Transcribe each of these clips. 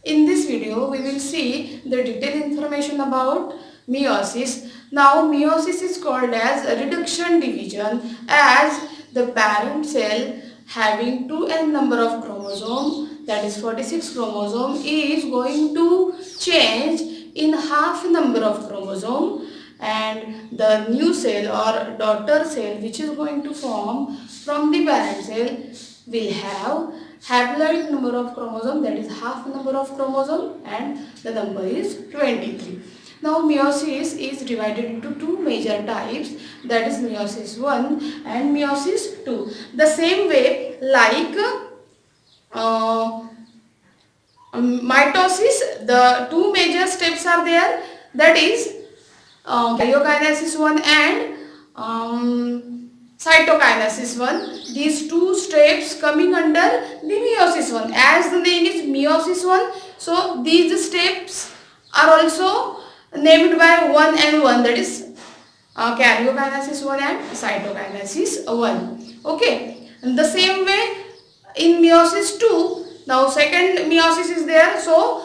In this video, we will see the detailed information about meiosis. Now, meiosis is called as a reduction division, as the parent cell having 2n number of chromosome, that is 46 chromosome, is going to change in half number of chromosome, and the new cell or daughter cell which is going to form from the parent cell will have haploid number of chromosome, that is half number of chromosome, and the number is 23. Now meiosis is divided into two major types, that is meiosis 1 and meiosis 2. The same way like uh, mitosis, the two major steps are there, that is karyokinesis 1 and cytokinesis 1. These two steps coming under the meiosis 1. As the name is meiosis 1, so these steps are also named by 1 and 1, that is karyokinesis 1 and cytokinesis 1. Okay, and the same way in meiosis 2, now second meiosis is there, so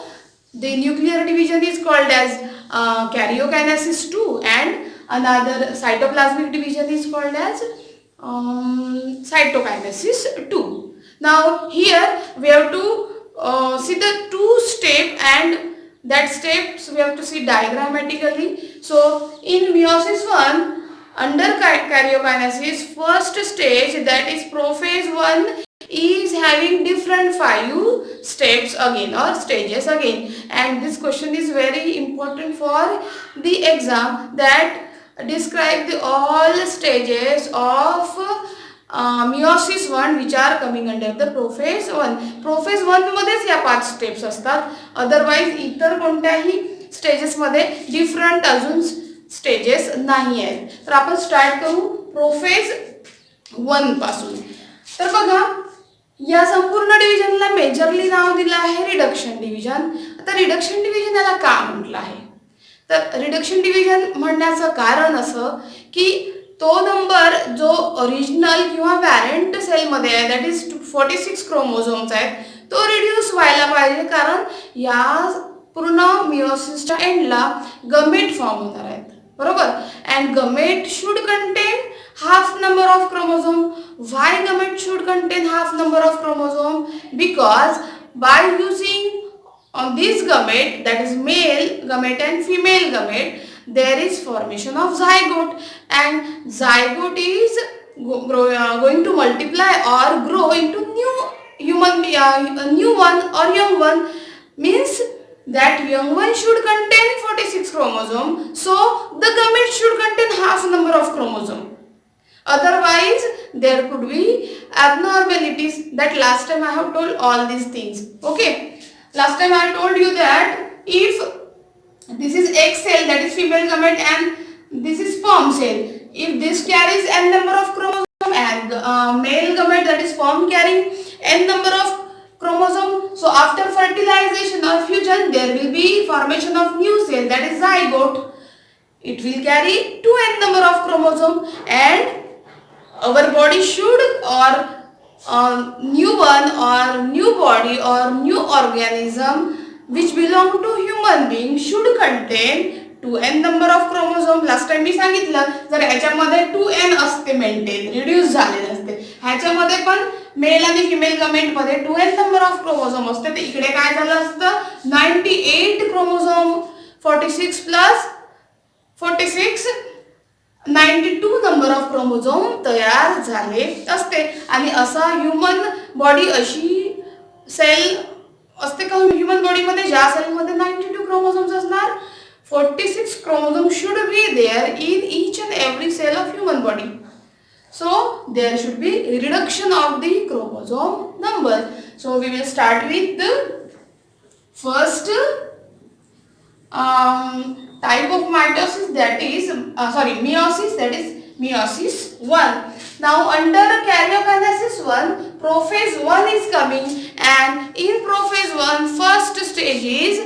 the nuclear division is called as karyokinesis 2 and another cytoplasmic division is called as cytokinesis 2. Now here we have to see the two step, and that steps we have to see diagrammatically. So in meiosis 1, under karyokinesis, first stage, that is prophase 1, is having different 5 steps again or stages again, and this question is very important for the exam, that describe the all stages of meiosis 1 which are coming under the prophase 1. prophase 1 मध्येच या 5 steps असतात, otherwise इतर कोणत्याही stages मध्ये different अजून stages नाही आहेत. तर आपण स्टार्ट करू प्रोफेज 1 पासून. तर बघा, या संपूर्ण डिव्हिजनला मेजरली नाव दिलं आहे रिडक्शन डिव्हिजन. आता रिडक्शन डिव्हिजन याला का म्हटलं आहे, तर रिडक्शन डिव्हिजन म्हणण्याचं कारण असं की तो नंबर जो ओरिजिनल किंवा पॅरेंट सेलमध्ये आहे, दॅट इज 46 क्रोमोझोम्स आहेत, तो रिड्यूस व्हायला पाहिजे, कारण या पूर्ण मिओसिसच्या एंडला गमेट फॉर्म होणार आहेत, बरोबर. And gamete should contain half number of chromosome. Why gamete should contain half number of chromosome? Because by using on this gamete, that is male gamete and female gamete, there is formation of zygote, and zygote is going to multiply or grow into new human new one or young one, means that young one should contain 46 chromosome, so the gamete should contain half number of chromosome. Otherwise there could be abnormalities. That last time I have told all these things. Okay, last time I told you that if this is X cell, that is female gamete, and this is sperm cell, if this carries n number of chromosome and male gamete, that is sperm carrying n number of chromosome, so after fertilization or fusion there will be formation of new cell, that is zygote. It will carry 2n number of chromosome, and our body should, or new one or new body or new organism which belong to human being should contain 2n number of chromosome. Last time मी सांगितलं, जर ह्याच्यामध्ये 2n असते maintain, reduce झाले नसते, ह्याच्यामध्ये पण mail आणि फिमेल गमेट मध्ये 2n नंबर ऑफ क्रोमोझोम असते, तर इकडे काय झालं असतं, 98 chromosome, 46 plus 46 92 number of chromosome तयार झाले असते. आणि असा ह्युमन बॉडी अशी सेल असते का ह्युमन बॉडीमध्ये, ज्या सेलमध्ये 92 क्रोमोझोम्स असणार, 46 chromosome should be there in each and every cell of human body. So there should be reduction of the chromosome number. So we will start with the first type of mitosis, that is meiosis, that is meiosis 1. Now under karyokinesis 1, prophase 1 is coming, and in prophase 1 first stage is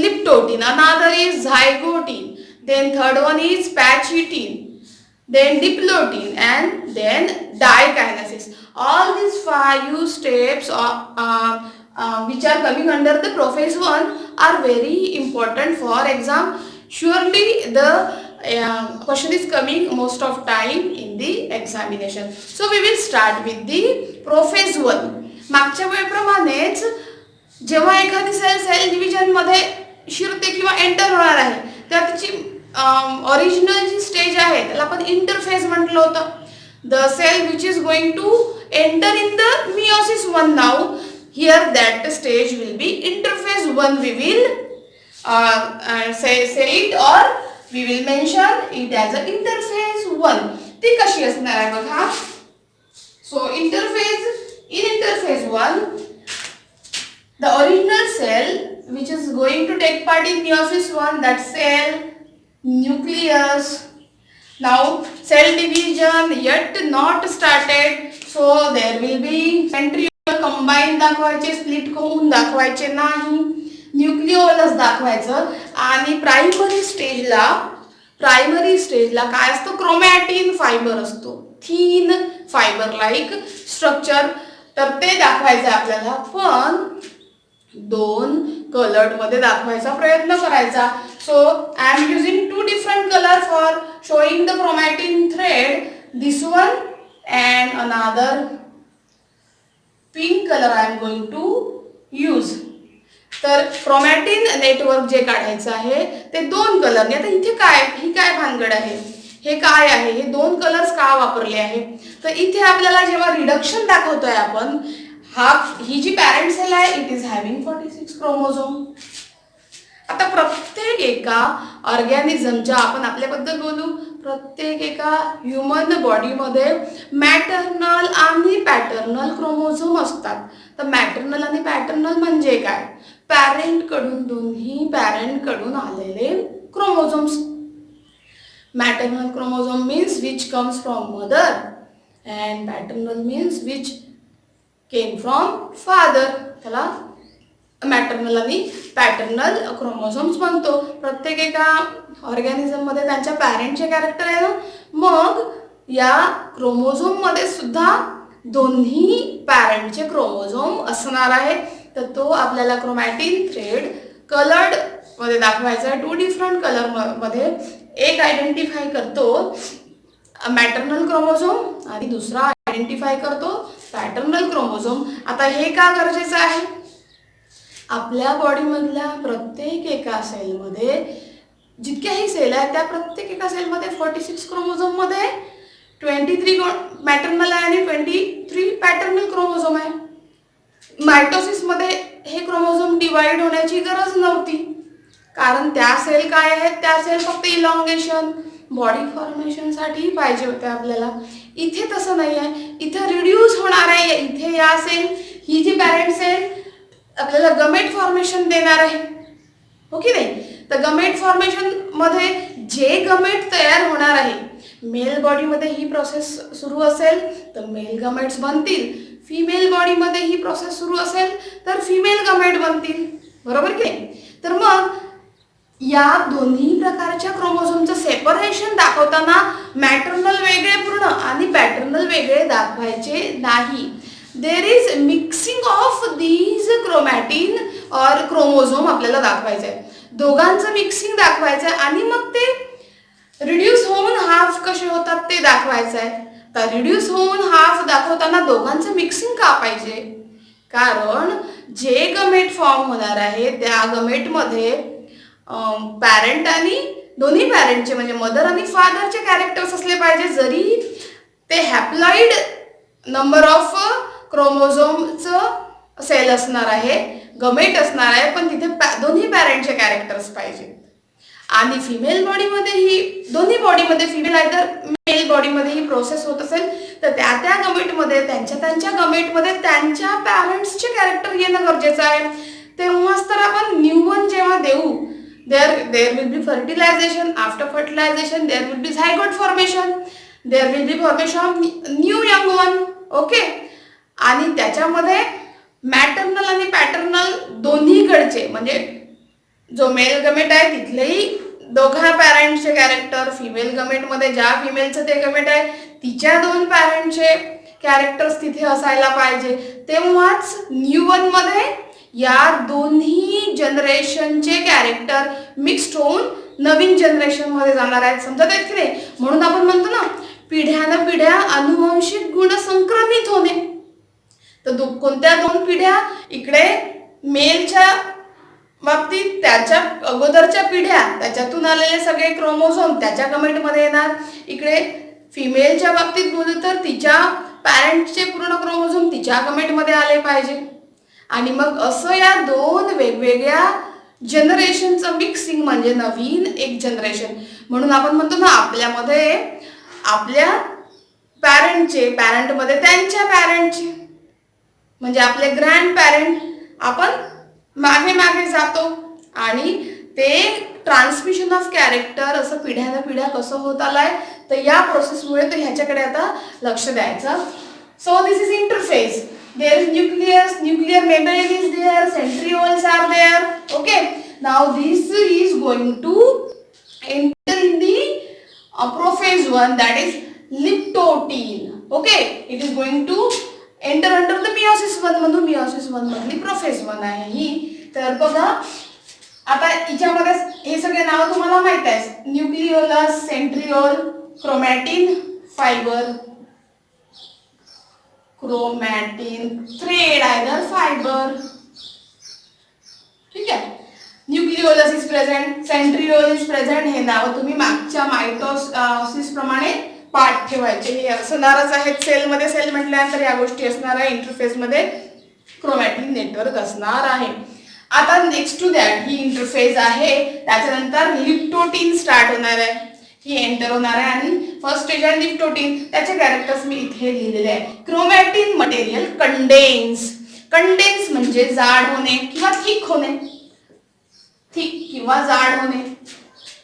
liptotin, another is zygotin, then third one is pachytin, then diplotin, and then dikinesis. All these 5 steps which which are coming under the Prophase 1 are very important for exam. Surely the question is coming most of time in the examination. So we will start with the Prophase 1. मागच्या वेळेप्रमाणेच जेव्हा एखादी sale division मध्ये शिरते किंवा enter होणार आहे तर त्याची ओरिजिनल जी स्टेज आहे त्याला आपण इंटरफेज म्हटलं होतं. The cell which is going to enter in the meiosis 1 now, here that stage will be interphase 1. We will say it or we will mention it as a interphase 1. ती कशी असणार आहे बघा. So interphase 1, the original cell which is going to take part in meiosis 1, that cell nucleus. Now cell division yet not started, so there will be centriole combine दाखवायचे, split होऊन दाखवायचे नाही, nucleolus दाखवायचं. आणि प्रायमरी स्टेजला काय असतं, chromatin fibre असतो, थीन फायबर लाईक स्ट्रक्चर, तर ते दाखवायचं आपल्याला. पण 2 कलर्ड मध्ये दाखवायचा प्रयत्न करायचा. So I am using 2 different color for showing the chromatin thread. This one and another pink color I am going to use. तर क्रोमॅटिन नेटवर्क जे काढायचं आहे ते 2 कलरने. आता इथे ही काय भानगड आहे, हे काय आहे, हे 2 कलर्स का वापरले आहे, तर इथे आपल्याला जेव्हा रिडक्शन दाखवतोय आपण, ही जी पॅरेंट सेल आहे इट इज हॅव्हिंग 46 क्रोमोझोम. आता प्रत्येक एका ऑर्गॅनिझमच्या, आपण आपल्याबद्दल बोलू, प्रत्येक एका ह्युमन बॉडीमध्ये मॅटर्नल आणि पॅटर्नल क्रोमोझोम असतात. तर मॅटर्नल आणि पॅटर्नल म्हणजे काय, दोन्ही पॅरेंट कडून आलेले chromosomes. Maternal chromosome means which comes from mother and paternal means which came from father. त्याला मॅटर्नल आणि पॅटर्नल क्रोमोझोम्स म्हणतो. प्रत्येक एका ऑर्गॅनिझम मध्ये त्यांच्या पॅरेंटचे कॅरेक्टर आहे ना, मग या क्रोमोझोम मध्ये सुद्धा दोन्ही पॅरेंटचे क्रोमोझोम असणार आहे. तर तो आपल्याला क्रोमॅटिन थ्रेड कलर्ड मध्ये दाखवायचा आहे. 2 different कलर मध्ये. एक आयडेंटिफाय करतो मॅटर्नल क्रोमोझोम आणि दुसरा आयडेंटिफाय करतो पॅटर्नल क्रोमोझोम. आता हे का गरजेचं आहे, आपल्या बॉडीमधल्या प्रत्येक एका सेलमध्ये जितक्याही सेल आहेत त्या प्रत्येक एका सेलमध्ये 46 क्रोमोझोम मध्ये 23 मॅटर्नल आहे आणि 23 पॅटर्नल क्रोमोझोम आहे. मायटोसिस मध्ये हे क्रोमोझोम डिवाइड होण्याची गरज नव्हती, कारण त्या सेल काय आहेत, त्या सेल फक्त इलॉंगेशन, बॉडी फॉर्मेशन साठी पाहिजे होते आपल्याला. इथे तसं नाही आहे, इथे रिड्यूस होणार आहे. इथे या सेल, ही जी पॅरेंट सेल आपल्याला गमेट फॉर्मेशन देणार आहे, हो की नाही. तर गमेट फॉर्मेशन मध्ये जे गमेट तयार होणार आहे, मेल बॉडीमध्ये ही प्रोसेस सुरू असेल तर मेल गमेट्स बनतील, फिमेल बॉडीमध्ये ही प्रोसेस सुरू असेल तर फिमेल गमेट बनतील, बरोबर की नाही. तर मग या दोन्ही प्रकारच्या क्रोमोझोमचं सेपरेशन दाखवताना मॅटर्नल वेगळे पूर्ण आणि पॅटर्नल वेगळे दाखवायचे नाही. There is mixing of these chromatin और क्रोमोझोम आपल्याला दाखवायचं आहे. दोघांचं मिक्सिंग दाखवायचं आहे आणि मग ते रिड्यूस होऊन हाफ कसे होतात ते दाखवायचं आहे. तर रिड्यूस होऊन हाफ दाखवताना दोघांचं मिक्सिंग का पाहिजे, कारण जे गमेट फॉर्म होणार आहे त्या गमेटमध्ये पॅरेंट आणि दोन्ही पॅरेंटचे म्हणजे मदर आणि फादरचे कॅरेक्टर्स असले पाहिजे. जरी ते हॅप्लॉइड नंबर ऑफ क्रोमोझोमचं सेल असणार आहे, गमेट असणार आहे, पण तिथे दोन्ही पॅरेंटचे कॅरेक्टर्स पाहिजे. आणि फिमेल बॉडीमध्ये ही, दोन्ही बॉडीमध्ये फिमेल आयदर मेल बॉडीमध्ये ही प्रोसेस होत असेल तर त्या गमेटमध्ये, त्यांच्या गमेटमध्ये त्यांच्या पॅरेंट्सचे कॅरेक्टर येणं गरजेचं आहे. तेव्हाच तर आपण न्यूबॉर्न जेव्हा देऊ, there will be fertilization. After fertilization there will be zygote formation, there will be formation of new young one. Okay. आणि त्याच्यामध्ये मॅटर्नल आणि पॅटर्नल दोन्हीकडचे म्हणजे जो मेल गमेट आहे तिथलेही दोघा पॅरेंटचे कॅरेक्टर, फिमेल गमेटमध्ये ज्या फिमेलचं ते गमेट आहे तिच्या 2 पॅरेंटचे कॅरेक्टर्स तिथे असायला पाहिजे. तेव्हाच न्यूबॉर्न मध्ये या दोन्ही जनरेशनचे कॅरेक्टर मिक्स्ड होऊन नवीन जनरेशन मध्ये जाणार आहेत. समजत आहेत की नाही? म्हणून आपण म्हणतो ना, पिढ्यानपिढ्या अनुवांशिक गुण संक्रमित होणे. तर कोणत्या दोन पिढ्या? इकडे मेलच्या बाबतीत त्याच्या अगोदरच्या पिढ्या, त्याच्यातून आलेले सगळे क्रोमोझोम त्याच्या कमेंटमध्ये येणार. इकडे फिमेलच्या बाबतीत बोलू तर तिच्या पॅरेंटचे पूर्ण क्रोमोझोम तिच्या कमेंटमध्ये आले पाहिजे. आणि मग असं या दोन वेगवेगळ्या जनरेशनचं मिक्सिंग म्हणजे नवीन एक जनरेशन. म्हणून आपण म्हणतो ना, आपल्यामध्ये आपल्या पॅरेंटमध्ये त्यांच्या पॅरेंटचे म्हणजे आपले ग्रँड पॅरेंट आपण मागे मागे जातो आणि ते ट्रान्समिशन ऑफ कॅरेक्टर असं पिढ्या कसं होत आलंय. तर या प्रोसेसमुळे तर ह्याच्याकडे आता लक्ष द्यायचं. So this is interface. There is nuclear membrane is there, centrioles are there. Okay. Now this is going to enter in the prophase one, that is liptotin. Okay. It is going to enter under the meiosis one. म्हणून meiosis one मधली prophase one आहे ही. तर बघा आता याच्यामध्ये हे सगळे नाव तुम्हाला माहित आहे. Nucleolus, centriole, chromatin, fibre, chromatin, thread, either fibre. ठीक आहे. Nucleolus is present, centriole is present. हे नाव तुम्ही मागच्या मायटोसिस प्रमाणे पाठ ठेवायचे. हे असणारच आहेत सेलमध्ये. सेल म्हटल्यानंतर या गोष्टी असणार आहे. इंटरफेस मध्ये क्रोमॅटिन नेटवर्क असणार आहे. आता नेक्स्ट टू दॅट ही इंटरफेस आहे. त्याच्यानंतर लिप्टोटिन स्टार्ट होणार आहे. ही एंटर होणार आहे आणि फर्स्ट स्टेज आहे लिप्टोटिन. त्याचे कॅरेक्टर्स मी इथे लिहिलेले आहे. क्रोमॅटिन मटेरियल कंडेन्स म्हणजे जाड होणे किंवा थिक होणे. थिक किंवा जाड होणे.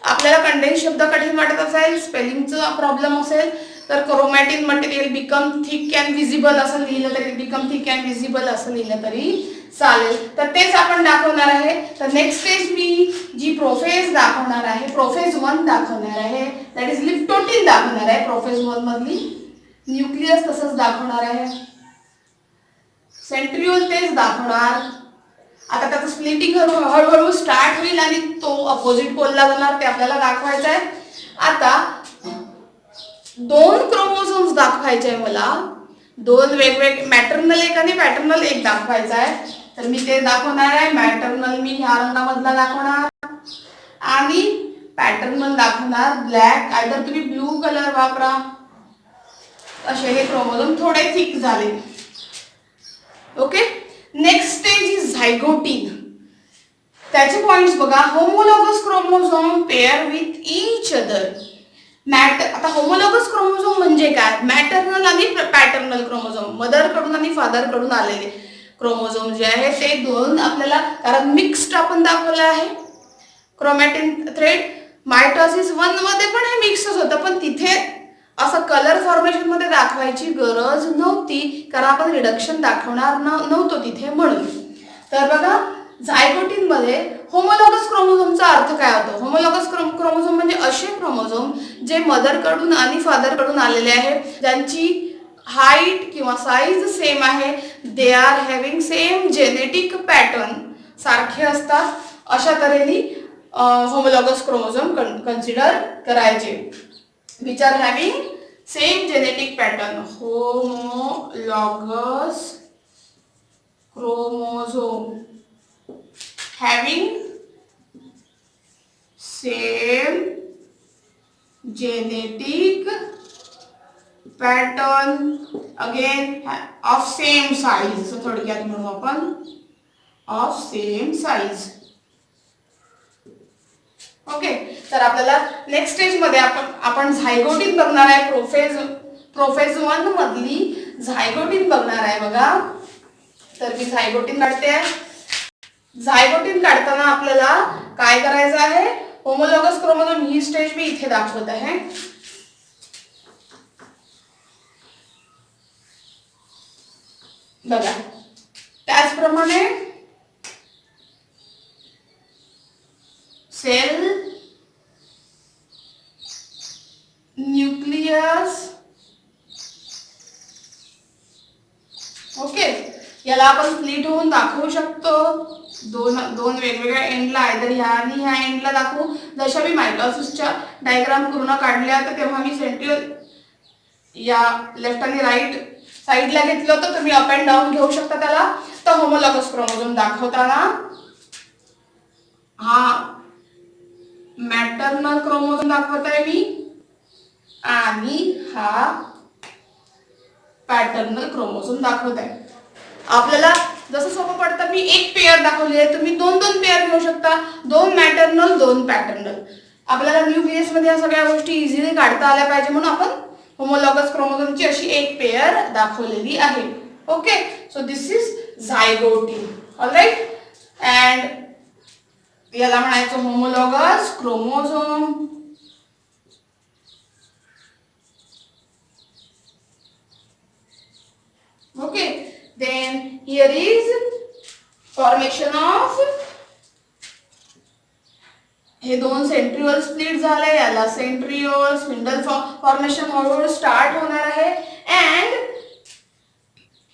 आपल्याला कंडेन्स शब्द कठीण वाटत असेल, स्पेलिंगचा प्रॉब्लेम असेल तर chromatin material become thick and visible असं लिहिलं तरी, बिकम थिक अँड विजिबल असं लिहिलं तरी चालेल. तर तेच आपण दाखवणार आहे. तर नेक्स्ट स्टेज मी जी प्रोफेज दाखवणार आहे, प्रोफेज 1 दाखवणार आहे, दॅट इज लिप्टोटिन दाखवणार आहे. प्रोफेज 1 मधली न्यूक्लियस तसंच दाखवणार आहे. सेंट्रिओल तेच दाखवणार. आता त्याचं स्प्लिटिंग हळूहळू स्टार्ट होईल आणि तो अपोजिट पोलला जाणार, ते आपल्याला दाखवायचं आहे. आता 2 क्रोमोझोम्स दाखवायचे आहे मला. 2 वेगवेगळे, मॅटर्नल एक आणि पॅटर्नल एक दाखवायचा आहे. तर मी ते दाखवणार आहे. मॅटर्नल मी ह्या रंगामधला दाखवणार आणि पॅटर्नल दाखवणार ब्लॅक. आयदर तुम्ही ब्लू कलर वापरा. असे हे क्रोमोझोम थोडे थिक झाले. Okay. Next stage is zygotene. त्याचे पॉइंट्स बघा. Homologous chromosome pair with each other. आता होमोलॉगस क्रोमोझोम म्हणजे काय? मॅटर्नल आणि पॅटर्नल क्रोमोझोम, मदर कडून आणि फादर कडून आलेले क्रोमोझोम जे आहे ते 2 आपल्याला, कारण मिक्स्ड आपण दाखवलं आहे. क्रोमॅटिन थ्रेड मायटोसिस 1 मध्ये पण हे मिक्सच होतं, पण तिथे असं कलर फॉर्मेशन मध्ये दाखवायची गरज नव्हती, कारण आपण रिडक्शन दाखवणार नव्हतो तिथे म्हणून. तर बघा झायगोटिन मध्ये होमोलॉगस क्रोमोझोमचा अर्थ काय होतो? होमोलॉगस क्रोमोझोम म्हणजे असे क्रोमोझोम जे मदर कडून आणि फादर कडून आलेले आहे, ज्यांची हाईट किंवा साईज सेम आहे. They are having same genetic pattern, सारखे असतात. अशा तऱ्हेने होमोलॉगस क्रोमोझोम कन्सिडर करायचे. Which are having same genetic pattern. Homologous chromosome having same genetic pattern, again of same size. So थोडक्यात म्हणू आपण of same size. ओके. तर आपल्याला नेक्स्ट स्टेज मध्ये आपण झायगोटिन बघणार आहे. प्रोफेज 1 मधली झायगोटिन बघणार आहे बघा. तर मी झायगोटिन काढते आहे. झायगोटिन काढताना आपल्याला काय करायचं आहे? होमोलॉगस क्रोमोझोम ही स्टेज मी इथे दाखवत आहे. बघा त्याचप्रमाणे सेल, न्यूक्लियस. ओके. याला आपण स्प्लिट स्प्लिट होऊन दाखवू शकतो. दोन वेगवेगळ्या एंडला आयदर ह्या आणि ह्या एंडला दाखवू. जशा मी मायटॉसिसच्या डायग्राम पूर्ण काढल्या तर तेव्हा मी सेंट्रिओल या लेफ्ट आणि राईट साईडला घेतलं होतं. तुम्ही अप अँड डाऊन घेऊ शकता त्याला. तर होमोलॉगस क्रोमोझोम दाखवताना हा मॅटर्नल क्रोमोझोम दाखवत आहे मी आणि हा पॅटर्नल क्रोमोझोम दाखवत आहे. आपल्याला जसं सोपं पडतं मी एक पेअर दाखवली आहे, तुम्ही दोन दोन पेअर घेऊ शकता. दोन मॅटर्नल दोन पॅटर्नल. आपल्याला न्यूक्लियस मध्ये या सगळ्या गोष्टी इझिली काढता आल्या पाहिजे म्हणून आपण होमोलॉगस क्रोमोझोमची अशी एक पेअर दाखवलेली आहे. Okay, so this is zygotene. All right, and याला म्हणायचं homologous chromosome. Okay, then here is formation of हे दोन सेंट्रिओल स्प्लिट झाले. याला सेंट्रिओल स्पिंडल फॉर्मेशन हळूहळू स्टार्ट होणार आहे. अँड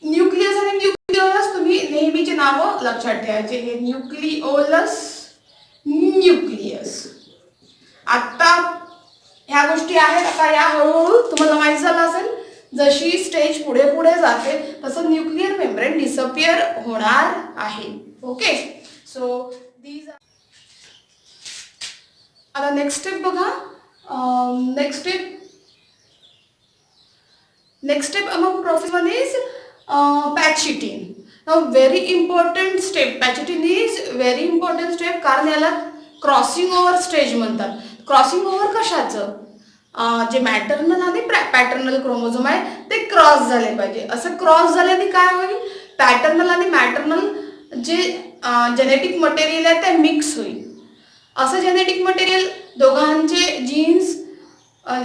न्यूक्लियस आणि न्यूक्लिओलस तुम्ही नेहमीची नावं लक्षात ठेवायचे. हे न्यूक्लिओलस, न्यूक्लियस. आता ह्या गोष्टी आहेत. आता या हळूहळू तुम्हाला माहित झालं असेल जशी स्टेज पुढे पुढे जाते तसं न्यूक्लियर मेम्ब्रेन डिसअपियर होणार आहे. ओके, सो दीज आता नेक्स्ट स्टेप बघा. Next step among process one is pachytene. Now very important step. Pachytene is very important step कारण याला क्रॉसिंग ओव्हर स्टेज म्हणतात. क्रॉसिंग ओव्हर कशाचं? जे मॅटर्नल आणि पॅटर्नल क्रोमोझोम आहे ते क्रॉस झाले पाहिजे. असं क्रॉस झाल्याने काय होईल? पॅटर्नल आणि मॅटर्नल जे जेनेटिक मटेरियल आहे ते मिक्स होईल. असं जेनेटिक मटेरियल दोघांचे जीन्स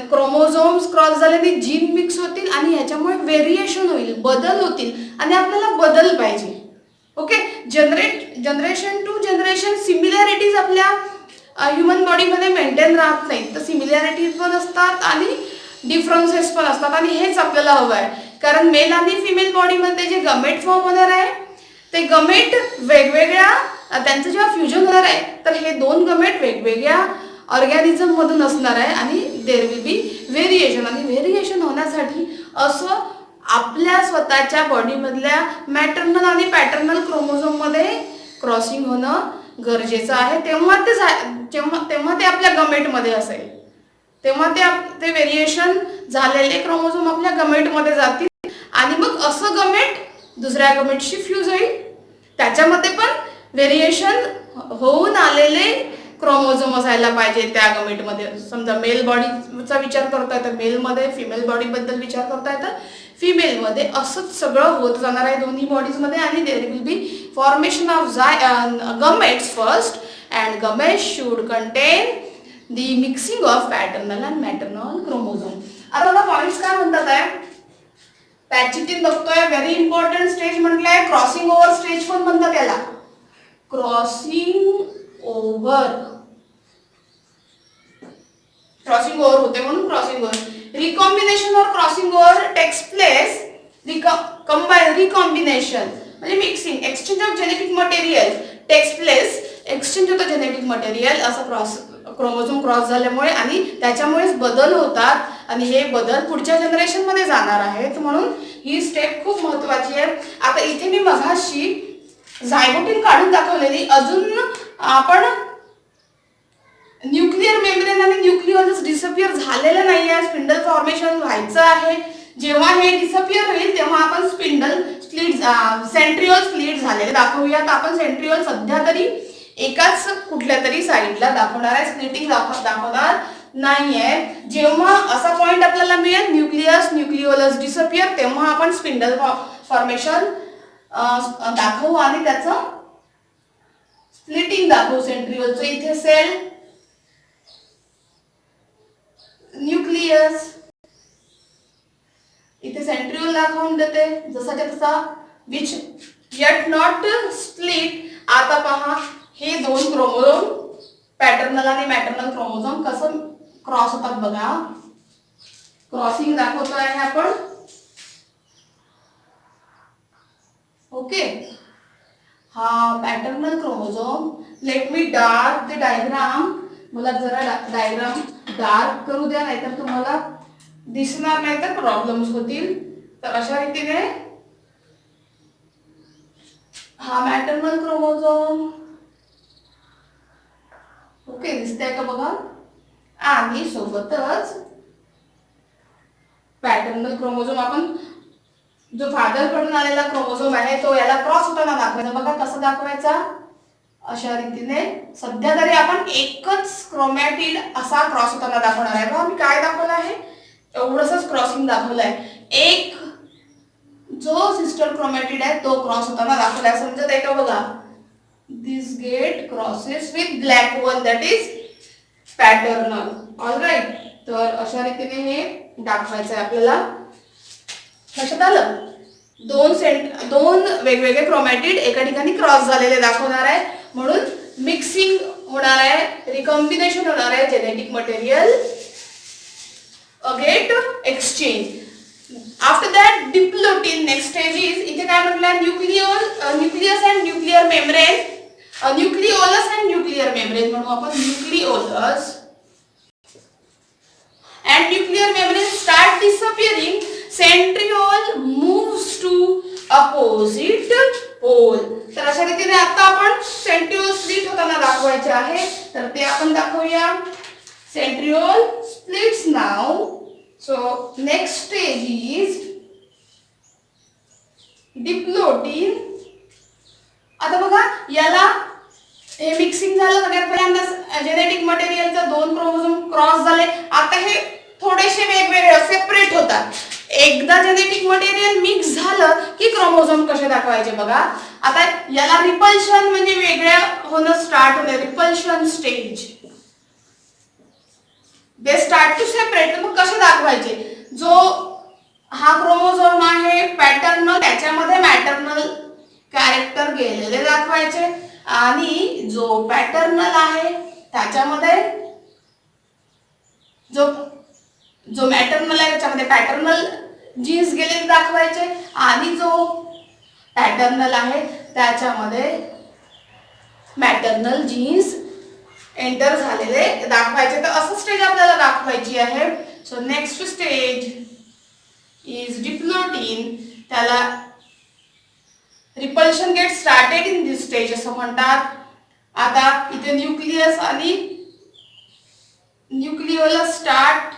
क्रोमोझोम्स क्रॉस झाल्याने जीन मिक्स होतील आणि ह्याच्यामुळे व्हेरिएशन होईल, बदल होतील आणि आपल्याला बदल पाहिजे. Okay, generation to generation similarities आपल्या ह्युमन बॉडीमध्ये मेंटेन राहत नाहीत. तर सिमिलॅरिटीज पण असतात आणि डिफरन्सेस पण असतात आणि हेच आपल्याला हवं आहे. कारण मेल आणि फिमेल बॉडीमध्ये जे गमेट फॉर्म होणार आहे ते गमेट वेगवेगळ्या त्यांचं जेव्हा फ्युजन होणार आहे तर हे दोन गमेट वेगवेगळ्या ऑर्गॅनिझम मधून असणार आहे आणि देर विल बी व्हेरिएशन. आणि व्हेरिएशन होण्यासाठी असं आपल्या स्वतःच्या बॉडीमधल्या मॅटर्नल आणि पॅटर्नल क्रोमोझोम मध्ये क्रॉसिंग होणं गरजेचं आहे. तेव्हा ते आपल्या गमेटमध्ये असेल. तेव्हा ते व्हेरिएशन झालेले क्रोमोझोम आपल्या गमेटमध्ये जातील आणि मग असं गमेट दुसऱ्या गमेटशी फ्यूज होईल. त्याच्यामध्ये पण व्हेरिएशन होऊन आलेले क्रोमोझोम असायला पाहिजे त्या गमेटमध्ये. समजा मेल बॉडीचा विचार करता येतं मेलमध्ये, फिमेल बॉडीबद्दल विचार करता येतं फिमेलमध्ये. असंच सगळं होत जाणार आहे दोन्ही बॉडीजमध्ये आणि there will be formation of gametes first and gametes should contain the mixing of paternal and maternal chromosome. आता मला पॉइंट्स काय म्हणतात आहे? पॅचिटिन बघतोय, व्हेरी इम्पॉर्टंट स्टेज म्हटलंय. क्रॉसिंग ओव्हर स्टेज पण म्हणतात त्याला. क्रॉसिंग ओव्हर होते म्हणून क्रॉसिंग ओव्हर. रिकॉम्बिनेशन और crossing over takes place. Recombination म्हणजे mixing, exchange of genetic material takes place. Exchange होतं जेनेटिक मटेरियल असं क्रोमोझोम क्रॉस झाल्यामुळे आणि त्याच्यामुळेच बदल होतात आणि हे बदल पुढच्या जनरेशन मध्ये जाणार आहेत. म्हणून ही स्टेप खूप महत्वाची आहे. आता इथे मी मगाशी झायगोटिन काढून दाखवलेली. अजून आपण न्यूक्लियर मेम्ब्रेन आणि न्यूक्लिओलस डिसअपियर झालेलं नाही आहे. स्पिंडल फॉर्मेशन व्हायचं आहे. जेव्हा हे डिसअपियर होईल तेव्हा आपण स्पिंडल स्प्लिट सेंट्रिओल स्प्लिट झालेले दाखवूयात. आपण सेंट्रिओल सध्या तरी एकाच कुठल्या तरी साईडला दाखवणार आहे, स्प्लिटिंग दाखवणार नाहीये. जेव्हा असा पॉइंट आपल्याला मिळेल न्यूक्लियस न्यूक्लिओलस डिसअपियर तेव्हा आपण स्पिंडल फॉर्मेशन दाखवू आणि त्याचं स्प्लिटिंग दाखवू सेंट्रिओलचं. इथे सेल न्यूक्लियस, इथे सेंट्रिओल दाखवून देते जसाच्या तसा विच येट नॉट स्प्लिट. आता पहा हे दोन क्रोमोझोम पॅटर्नल आणि मॅटर्नल क्रोमोझोम कसं क्रॉस होतात बघा. क्रॉसिंग दाखवतो आहे आपण. ओके, हा paternal chromosome. Let me dark the diagram. मला जरा डायग्राम डार्क करू द्या, नाहीतर तुम्हाला दिसणार नाही तर प्रॉब्लेम्स होतील. तर अशा रीतीने हा मॅटर्नल क्रोमोझोम. ओके, दिसतंय का बघा. आणि सोबतच पॅटर्नल क्रोमोझोम आपण जो फादर कडून आलेला क्रोमोझोम आहे तो याला क्रॉस होताना दाखवायचा. बघा कसं दाखवायचा, अशा रीतीने. सध्या तरी आपण एकच क्रोमॅटिड असा क्रॉस होताना दाखवणार आहे. बघा मी काय दाखवलं आहे, एवढंच क्रॉसिंग दाखवलं आहे. एक जो सिस्टर क्रोमॅटिड आहे तो क्रॉस होताना दाखवला आहे. समजत आहे का बघा. This get crosses with black one, that is paternal. All right. तर अशा रीतीने हे दाखवायचं आहे आपल्याला. लक्षात आलं. दोन वेगवेगळे क्रोमॅटिड एका ठिकाणी क्रॉस झालेले दाखवणार आहे, म्हणून मिक्सिंग होणार आहे, रिकॉम्बिनेशन होणार आहे, genetic material get exchange. After that diplotene. Next stage is, इथे काय म्हटलं, nucleus and nuclear membrane. Nucleolus and nuclear membrane म्हणून आपण. Nucleolus and nuclear membrane start disappearing. Centriole moves to opposite pole. तर अशा रीतीने आता आपण सेंट्रिओल स्प्लिट होताना दाखवायचे आहे, तर ते आपण दाखवूया. Centriole splits now. So next stage is diplotene. आता बघा याला हे मिक्सिंग झालं. सगळ्यात पहिल्यांदा जेनेटिक मटेरियलचं दोन क्रोमोझोम क्रॉस झाले. आता हे थोडेसे वेगवेगळे सेपरेट होतात. एकदा जेनेटिक मटेरियल मिक्स झालं की क्रोमोझोम कसे दाखवायचे बघा. आता याला रिपल्शन म्हणजे वेगळ्या होणं स्टार्ट होणे, repulsion stage. They start to separate. मग कसे दाखवायचे, जो हा क्रोमोझोम आहे पॅटर्नल, त्याच्यामध्ये मॅटर्नल कॅरेक्टर गेलेले दाखवायचे, आणि जो पॅटर्नल आहे त्याच्यामध्ये जो मॅटर्नल आहे त्याच्यामध्ये पॅटर्नल जीन्स गेलेले दाखवायचे, आणि जो पॅटर्नल आहे त्याच्यामध्ये मॅटर्नल जीन्स एंटर झालेले दाखवायचे. तर असं स्टेज आपल्याला दाखवायची आहे. So next stage is diplotene. त्याला repulsion get started in this stage असं म्हणतात. आता इथे न्यूक्लियस आणि न्यूक्लिओलस स्टार्ट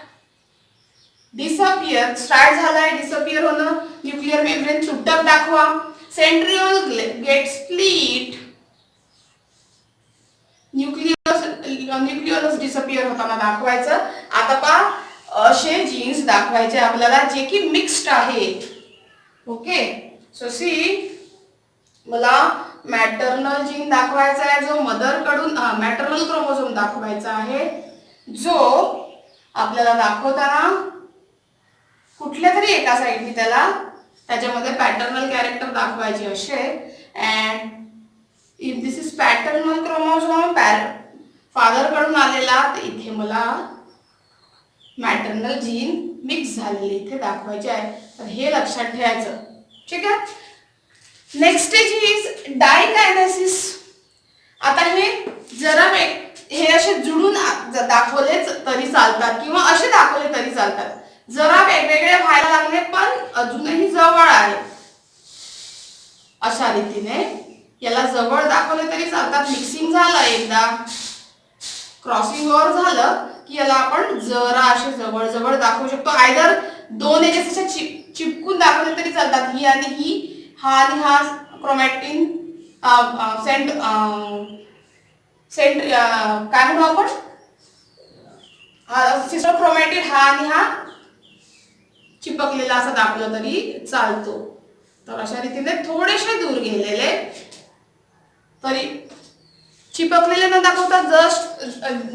झालाय, डिसअपियर होणं. न्यूक्लियर मेम्ब्रेन तुटक दाखवा. Centriole get split. Nucleolus disappear होताना दाखवायचं. आता पहा असे जीन्स दाखवायचे आपल्याला जे की मिक्स्ड आहे. ओके, सो सी, मला मॅटर्नल जीन दाखवायचा आहे जो मदर कडून, मॅटर्नल क्रोमोझोम दाखवायचा आहे जो आपल्याला दाखवताना कुठल्या तरी एका साईडनी त्याच्यामध्ये पॅटर्नल कॅरेक्टर दाखवायचे असे. And if this is paternal chromosome father कडून आलेला, तर इथे मला मॅटर्नल जीन मिक्स झालेले इथे दाखवायचे आहे. तर हे लक्षात ठेवायचं. ठीक आहे. Next stage is diakinesis. आता हे जरा हे असे जुळून दाखवले तरी चालतात किंवा असे दाखवले तरी चालतात. जरा वेगवेगळे व्हायला लागले पण अजूनही जवळ आहे, अशा रीतीने याला जवळ दाखवले तरी चालतात. मिक्सिंग झालं, एकदा क्रॉसिंग ओव्हर झालं की याला आपण जरा असे जवळ जवळ दाखवू शकतो. आयदर दोन एजेस असे चिपकून दाखवले तरी चालतात. ही आणि ही, हा आणि हा क्रोमॅटिन सेंट काय म्हणू आपण, सिस्टर क्रोमॅटिन हा आणि हा चिपकलेला असं दाखवलं तरी चालतो. तर अशा रीतीने थोडेसे दूर गेलेले तरी चिपकलेले न दाखवता जस्ट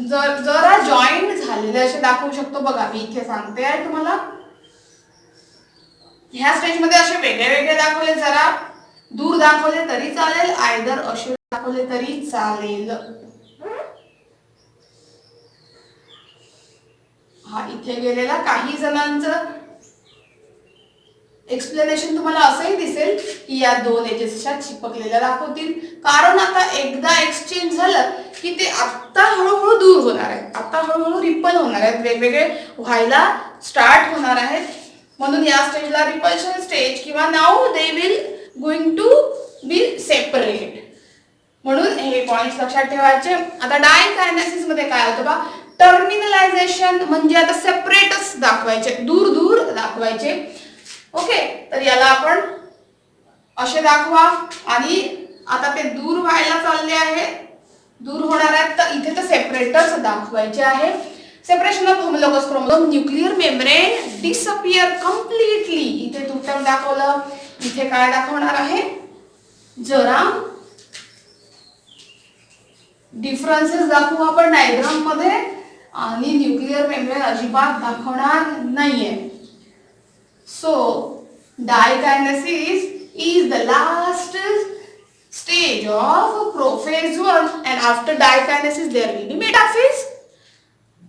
जरा जॉईंट झालेले असे दाखवू शकतो. बघा मी इथे सांगते आहे तुम्हाला. ह्या स्टेज मध्ये असे वेगळे वेगळे दाखवले, जरा दूर दाखवले तरी चालेल, आयदर असे दाखवले तरी चालेल. हा इथे गेलेला काही जणांचं एक्सप्लेनेशन तुम्हाला असंही दिसेल की या दोन एजेस अशा चिपकलेल्या दाखवतील, कारण आता एकदा एक्सचेंज झालं की ते आता हळूहळू दूर होणार आहे, आता हळूहळू रिपल होणार आहेत, वेगवेगळे व्हायला स्टार्ट होणार आहेत. म्हणून या स्टेजला रिपल्शन स्टेज किंवा now they will going to be separate. म्हणून हे पॉइंट्स लक्षात ठेवायचे. आता डायकायनेसिस मध्ये काय होतं बा, टर्मिनलायझेशन म्हणजे आता सेपरेटच दाखवायचे, दूर दूर दाखवायचे. ओके, तर याला आपण असे दाखवा. आणि आता ते दूर व्हायला चालले आहे, दूर होणार आहेत, तर इथे तर सेपरेटच दाखवायचे आहे. Separation of homologous chromosome, nuclear membrane disappear completely. इथे तुटून दाखवलं, इथे काय दाखवणार आहे, जरा डिफरन्सेस दाखवू आपण डायग्राम मध्ये. आणि न्यूक्लियर मेम्ब्रेन अजिबात दाखवणार नाहीये. So, dikinesis is the last stage of prophase 1, and after dikinesis there will be metaphase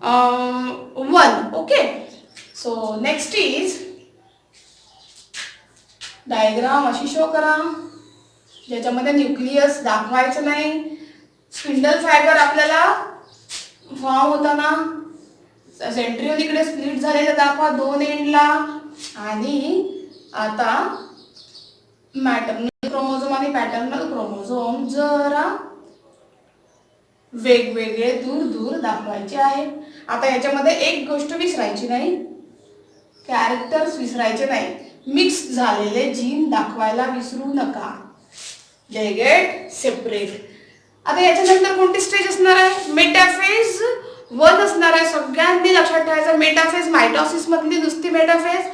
1. Okay. So, next is diagram अशी शो करा ज्याच्यामध्ये न्यूक्लियस दाखवायचं नाही. स्पिंडल फायबर आपल्याला फॉर्म होताना सेंट्रिओल इकडे स्प्लिट झालेलं दाखवा दोन एंडला. आणि आता मॅटर्नल क्रोमोझोम आणि पॅटर्नल क्रोमोझोम जरा वेगवेगळे दूर दूर दाखवायचे आहेत. आता याच्यामध्ये एक गोष्ट विसरायची नाही, कॅरेक्टर्स विसरायचे नाही. मिक्स झालेले जीन दाखवायला विसरू नका, दे गेट सेपरेट. आता याच्यानंतर कोणती स्टेज असणार आहे, मेटाफेज 1 असणार आहे. सगळ्यांनी लक्षात ठेवायचं, मेटाफेज मायटोसिस मधली नुसती metaphase.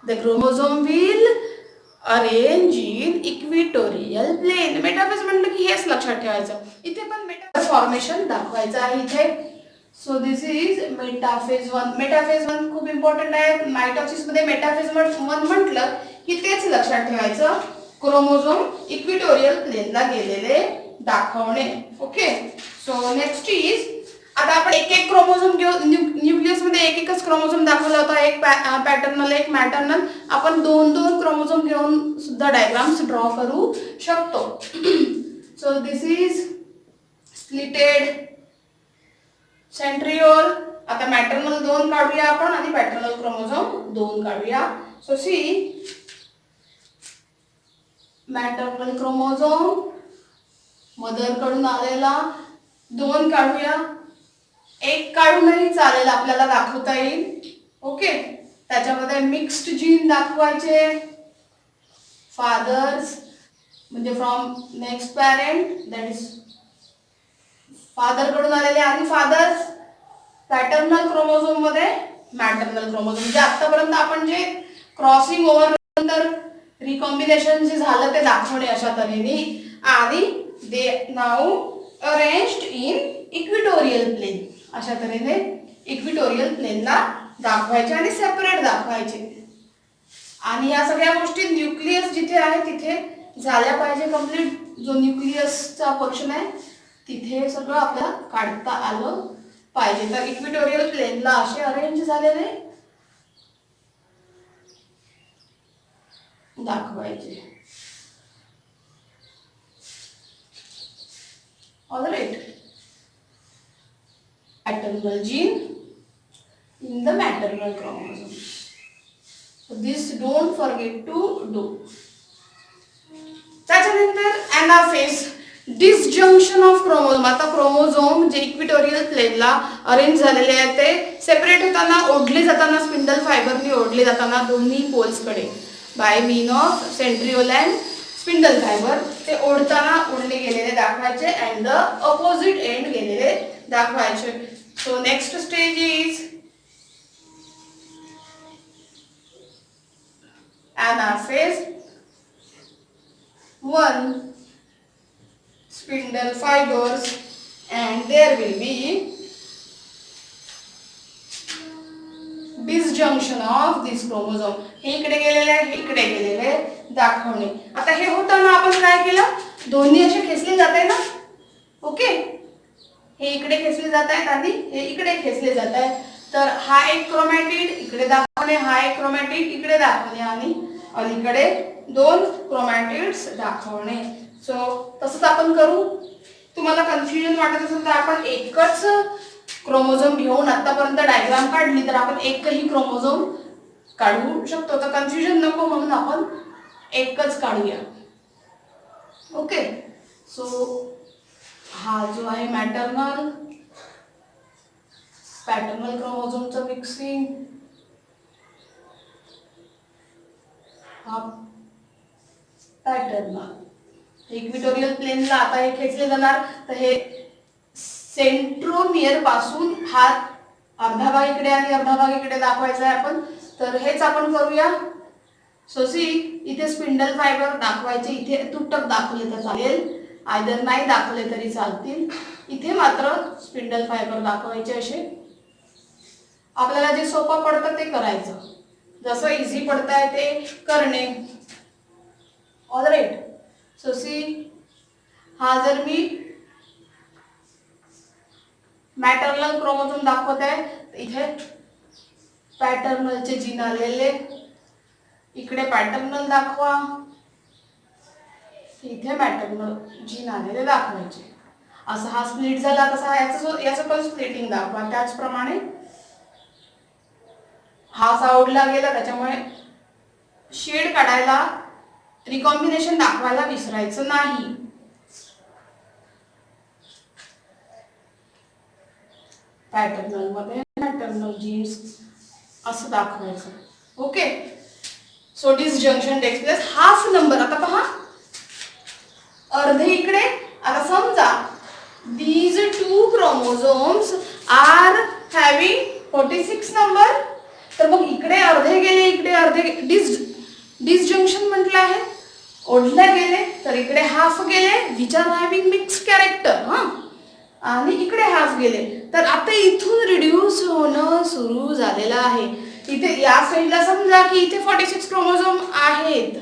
The chromosome will arrange in equatorial plane. Metaphase म्हणलं की हेच लक्षात ठेवायचं. इथे पण मेटाफेज फॉर्मेशन दाखवायचं आहे इथे. So this is metaphase 1. Metaphase 1 खूप इम्पॉर्टंट आहे. मायटोसिस मध्ये मेटाफेज 1 म्हटलं की तेच लक्षात ठेवायचं, क्रोमोझोम इक्विटोरियल प्लेनला गेलेले दाखवणे. ओके, सो नेक्स्ट इज, आता आपण एक एक क्रोमोझोम घेऊन न्यूक्लियस मध्ये एक एकच क्रोमोझोम दाखवला होता, एक पॅटर्नल एक मॅटर्नल. आपण दोन दोन क्रोमोझोम घेऊन सुद्धा डायग्राम्स ड्रॉ करू शकतो. So this is splitted centriole. आता मॅटर्नल 2 काढूया आपण आणि पॅटर्नल क्रोमोझोम 2 काढूया. So see, maternal chromosome mother कडून आलेला 2 काढूया. एक काढूनही चालेल, आपल्याला दाखवता येईल. ओके, त्याच्यामध्ये मिक्स्ड जीन दाखवायचे. फादर्स म्हणजे from next parent, that is father कडून आलेले आणि फादर्स. पॅटर्नल क्रोमोझोम मध्ये मॅटर्नल क्रोमोझोम, म्हणजे आतापर्यंत आपण जे क्रॉसिंग ओव्हर नंतर रिकॉम्बिनेशन जे झालं ते दाखवणे अशा तऱ्हेने. आणि they now arranged in equatorial plane, अशा तऱ्हेने इक्विटोरियल प्लेनला दाखवायचे आणि सेपरेट दाखवायचे. आणि या सगळ्या गोष्टी न्यूक्लियस जिथे आहे तिथे झाल्या पाहिजे कंप्लीट. जो न्यूक्लियसचा पोर्शन आहे तिथे सगळं आपल्याला काढता आलं पाहिजे. तर इक्विटोरियल प्लेनला असे अरेंज झालेले दाखवायचे. Alright, maternal gene in the maternal chromosome. So this don't forget to do. त्याच्यानंतर एनाफेज, डिसजंक्शन ऑफ क्रोमोझोम. आता क्रोमोझोम जे इक्विटोरियल प्लेनला अरेंज झालेले आहेत ते सेपरेट होताना, ओढले जाताना, स्पिंडल फायबरनी ओढले जाताना दोन्ही पोल्सकडे by mean of centriole and spindle fibre, ते ओढताना ओढले गेलेले दाखवायचे अँड द अपोजिट एंड गेलेले दाखवायचे. So next stage is anaphase 1, spindle fibers, and there will be disjunction of this chromosome. हे इकडे गेलेले आहे, हे इकडे गेलेले दाखवणे. आता हे होताना आपण काय केलं, दोन्ही असे खेचले जाते ना. ओके, हे इकडे खेचले जात आहेत आणि हे इकडे खेचले जात आहेत. तर हा एक क्रोमॅटिड इकडे दाखवणे, हा एक क्रोमॅटिड इकडे दाखवणे आणि अलीकडे 2 क्रोमॅटिड्स दाखवणे. सो तसंच आपण करू. तुम्हाला कन्फ्युजन वाटत असेल तर आपण एकच क्रोमोझोम घेऊन आतापर्यंत डायग्राम काढली तर आपण एकही क्रोमोझोम काढू शकतो. तर कन्फ्युजन नको म्हणून आपण एकच काढूया. ओके. सो हा जो आहे मॅटर्नल पॅटर्नल क्रोमोझोमचं मिक्सिंग, हा पॅटर्नल इक्विटोरियल प्लेनला आता हे खेचले जाणार. तर हे सेंट्रोमियर पासून हा अर्धा भाग इकडे आणि अर्धा भाग इकडे दाखवायचा आहे आपण. तर हेच आपण करूया. सो सी इथे स्पिंडल फायबर दाखवायचे, इथे तुटक दाखवले तर चालेल, आयदर नाही दाखवले तरी चालतील. इथे मात्र स्पिंडल फायबर दाखवायचे असे. आपल्याला जे सोपं पडतं ते करायचं, जसं इझी पडतंय ते करणे. ऑलराईट. सो सी हा जर मी मॅटर्नल क्रोमोझोम दाखवत आहे, इथे पॅटर्नलचे जीन आलेले, इकडे पॅटर्नल दाखवा, इथे मॅटर्नल जीन आलेले दाखवायचे. असं हा स्प्लिट झाला तसा याचं पण स्प्लिटिंग दाखवा. त्याचप्रमाणे हा साऊडला गेला, त्याच्यामुळे शेड काढायला रिकॉम्बिनेशन दाखवायला विसरायचं नाही. पॅटर्नल मध्ये मॅटर्नल जीन्स असं दाखवायचं. Okay. So disjunction takes place. Half number आता पहा, अर्धे इकडे. आता समजा these two chromosomes are having 46 number, तर मग इकडे अर्धे गेले, इकडे अर्धे डिसजंक्शन म्हटलं आहे, ओढले गेले. तर इकडे हाफ गेले which are having mix character, आणि इकडे हाफ गेले. तर आता इथून रिड्यूस होणं सुरू झालेलं आहे. इथे या साईडला समजा की इथे 46 क्रोमोझोम आहेत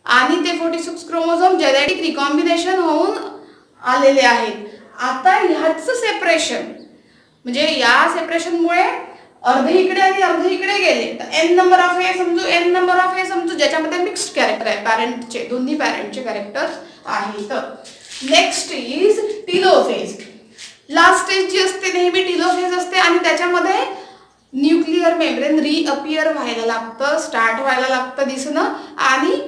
आणि ते 46 क्रोमोझोम जेनेटिक रिकॉम्बिनेशन होऊन आलेले आहेत. आता ह्याचं सेपरेशन म्हणजे या सेपरेशनमुळे अर्धे इकडे आणि अर्धे इकडे गेले. तर एन नंबर ऑफ हे समजू ज्याच्यामध्ये मिक्स्ड कॅरेक्टर आहे, पॅरेंटचे दोन्ही पॅरेंटचे कॅरेक्टर्स आहेत. Next is telophase. Last stage जी असते नेहमी टिलोफेज असते आणि त्याच्यामध्ये न्यूक्लिअर मेम्ब्रेन रिअपियर व्हायला लागतं, स्टार्ट व्हायला लागतं दिसणं, आणि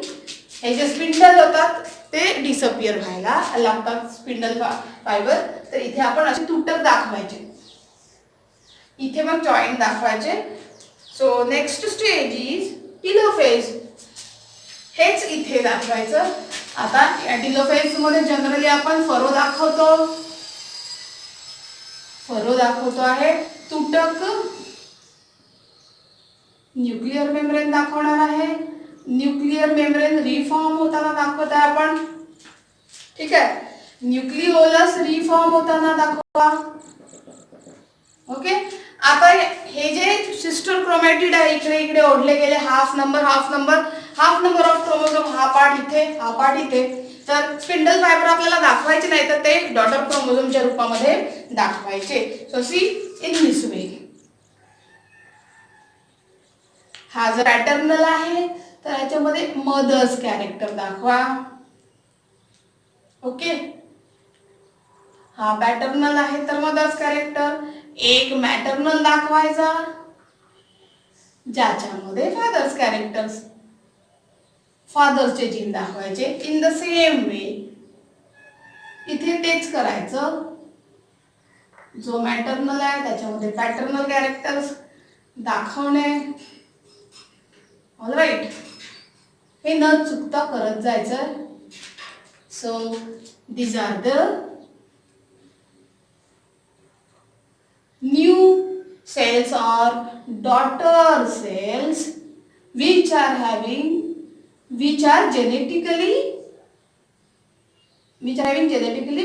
हे जे स्पिंडल होतात ते डिसअपियर व्हायला लागतात, स्पिंडल फायबर. तर इथे आपण असे तुटक दाखवायचे, इथे मग जॉईंट दाखवायचे. So next stage is telophase. हेच इथे दाखवायचं. आता या टिलोफेज मध्ये जनरली आपण फरो दाखवतो आहे, तुटक न्यूक्लिअर मेम्ब्रेन दाखवणार आहे. न्यूक्लिअर मेम्ब्रेन रिफॉर्म होताना दाखवत आहे आपण. ठीक आहे. न्यूक्लिओलस रिफॉर्म होताना दाखवा. ओके. आता हे जे सिस्टर क्रोमॅटिड आहे, इकडे इकडे ओढले गेले, हाफ नंबर ऑफ क्रोमोझोम, हा पार्ट इथे, हा पार्ट इथे. तर स्पिंडल फायबर आपल्याला दाखवायचे नाही, तर ते डॉटर क्रोमोझोमच्या रूपामध्ये दाखवायचे. So see in this way. हा जर पॅटर्नल आहे तर ह्याच्यामध्ये मदर्स कॅरेक्टर दाखवा. ओके. हा पॅटर्नल आहे तर मदर्स कॅरेक्टर. एक मॅटर्नल दाखवायचा ज्याच्यामध्ये फादर्स कॅरेक्टर्स, फादर्सचे जीन दाखवायचे. इन द सेम वे इथे तेच करायचं. जो मॅटर्नल आहे त्याच्यामध्ये पॅटर्नल कॅरेक्टर्स दाखवणे. ऑलराईट. हे न चुकता करत जायचं. So these are the new cells or daughter cells which are genetically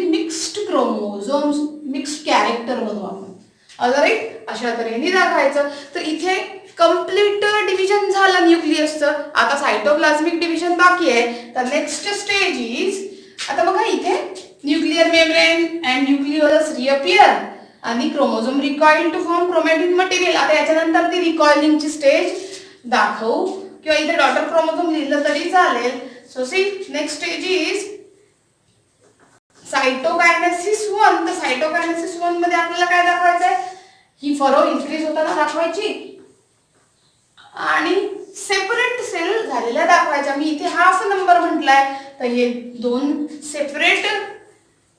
mixed chromosomes, mixed character म्हणू आपण. ऑलराईट. अशा तऱ्हेने दाखवायचं. तर इथे कंप्लीट डिव्हिजन झालं न्यूक्लियसचं. आता सायटोप्लाझ्मिक डिव्हिजन बाकी आहे. तर नेक्स्ट स्टेज इज, आता बघा इथे nuclear membrane and nucleolus reappear आणि chromosome recoil to form chromatin material. आता याच्यानंतर ती रिकॉइलिंगची स्टेज दाखवू किंवा इथे डॉटर क्रोमोझोम लिहिलं तरी चालेल. So see next stage is cytokinesis 1. तर सायटोकायनेसिस 1 मध्ये आपल्याला काय दाखवायचं आहे, ही फरो इन्क्रीज होताना दाखवायची आणि सेपरेट सेल झालेल्या दाखवायच्या. मी इथे हाफ नंबर म्हटलाय, तर हे 2 सेपरेट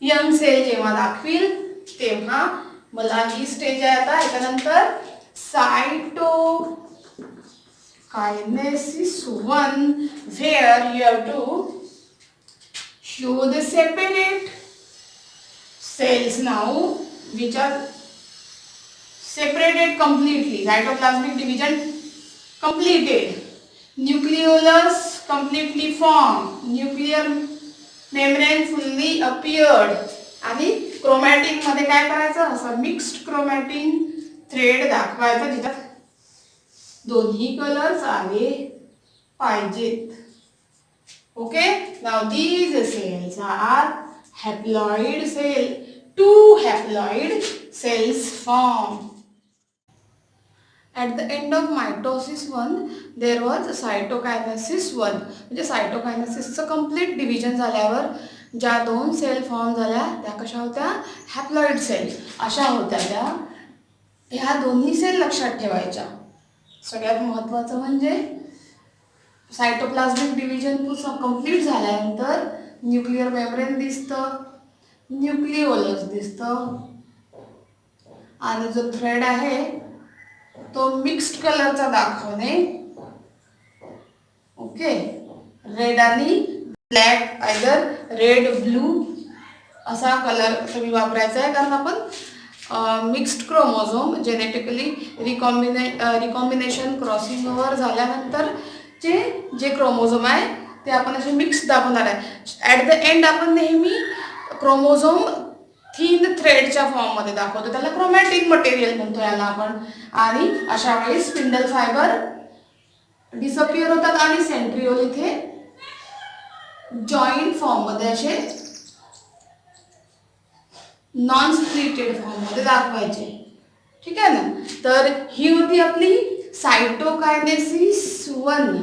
यंग सेल जेव्हा दाखवील तेव्हा मला ही स्टेज आहे. आता याच्यानंतर cytokinesis 1 where you have to show the separate cells now which are separated completely. Cytoplasmic division completed. Nucleolus completely formed. Nuclear membrane fully appeared. आणि क्रोमॅटिन मध्ये काय करायचं, असं मिक्स्ड क्रोमॅटिन थ्रेड दाखवायचा जिच्यात दोन्ही कलर्स आले पाहिजेत. Okay, now these cells are haploid cell. 2 haploid cells form. At the end of mitosis 1 there was cytokinesis 1. म्हणजे सायटोकायनेसिसचं कंप्लीट डिव्हिजन झाल्यावर ज्या 2 सेल फॉर्म झाल्या त्या कशा होत्या, हॅप्लॉइड सेल अशा होत्या. त्या ह्या दोन्ही सेल लक्षात ठेवायच्या. सगळ्यात महत्त्वाचं म्हणजे सायटोप्लाझमिक डिव्हिजन कंप्लीट झाल्यानंतर न्यूक्लियर मेम्ब्रेन दिसतं, न्यूक्लिओलस दिसतं आणि जो थ्रेड आहे तो मिक्स्ड कलरचा दाखवणे. ओके, रेड आणि ब्लॅक, आयदर रेड ब्लू असा कलर तुम्ही वापरायचा आहे, कारण आपण mixed chromosome genetically recombination crossing over झाल्यानंतर जे क्रोमोझोम आहे ते आपण असे मिक्स दाखवणार आहे. ॲट द एंड आपण नेहमी क्रोमोझोम थिन थ्रेडच्या फॉर्ममध्ये दाखवतो, त्याला क्रोमॅटिन मटेरियल म्हणतो याला आपण. आणि अशा वेळी स्पिंडल फायबर डिसअपिअर होतात आणि सेंट्रिओल इथे जॉईंट फॉर्ममध्ये असे नॉन स्प्लिटेड फॉर्ममध्ये दाखवायचे. ठीक आहे ना. तर ही होती आपली सायटोकायनेसिस 1.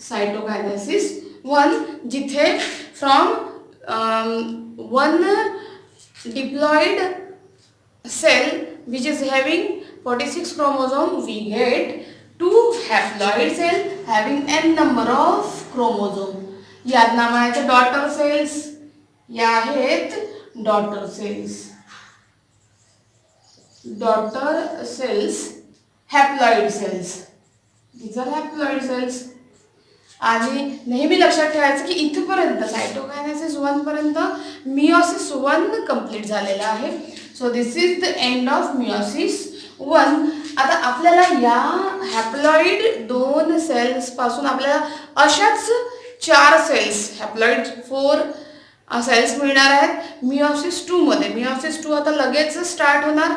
सायटोकायनेसिस 1 जिथे from 1 diploid cell which is having 46 chromosome we get 2 haploid cell having n number of chromosome. यात नाव आहे डॉटर सेल्स. या आहेत daughter cells. Daughter cells haploid cells. these are haploid cells. आणि नेहमी लक्षात ठेवायचं की इथपर्यंत सायटोकायनेसिस 1 पर्यंत मियोसिस 1 कंप्लीट झालेला आहे. So this is the end of meiosis 1. आता आपल्याला या हॅप्लॉइड 2 सेल्स पासून आपल्याला अशाच 4 सेल्स हॅप्लॉइड 4 सेल्स मिळणार आहेत मियोसिस 2 मध्ये. मियोसिस 2 आता लगेच स्टार्ट होणार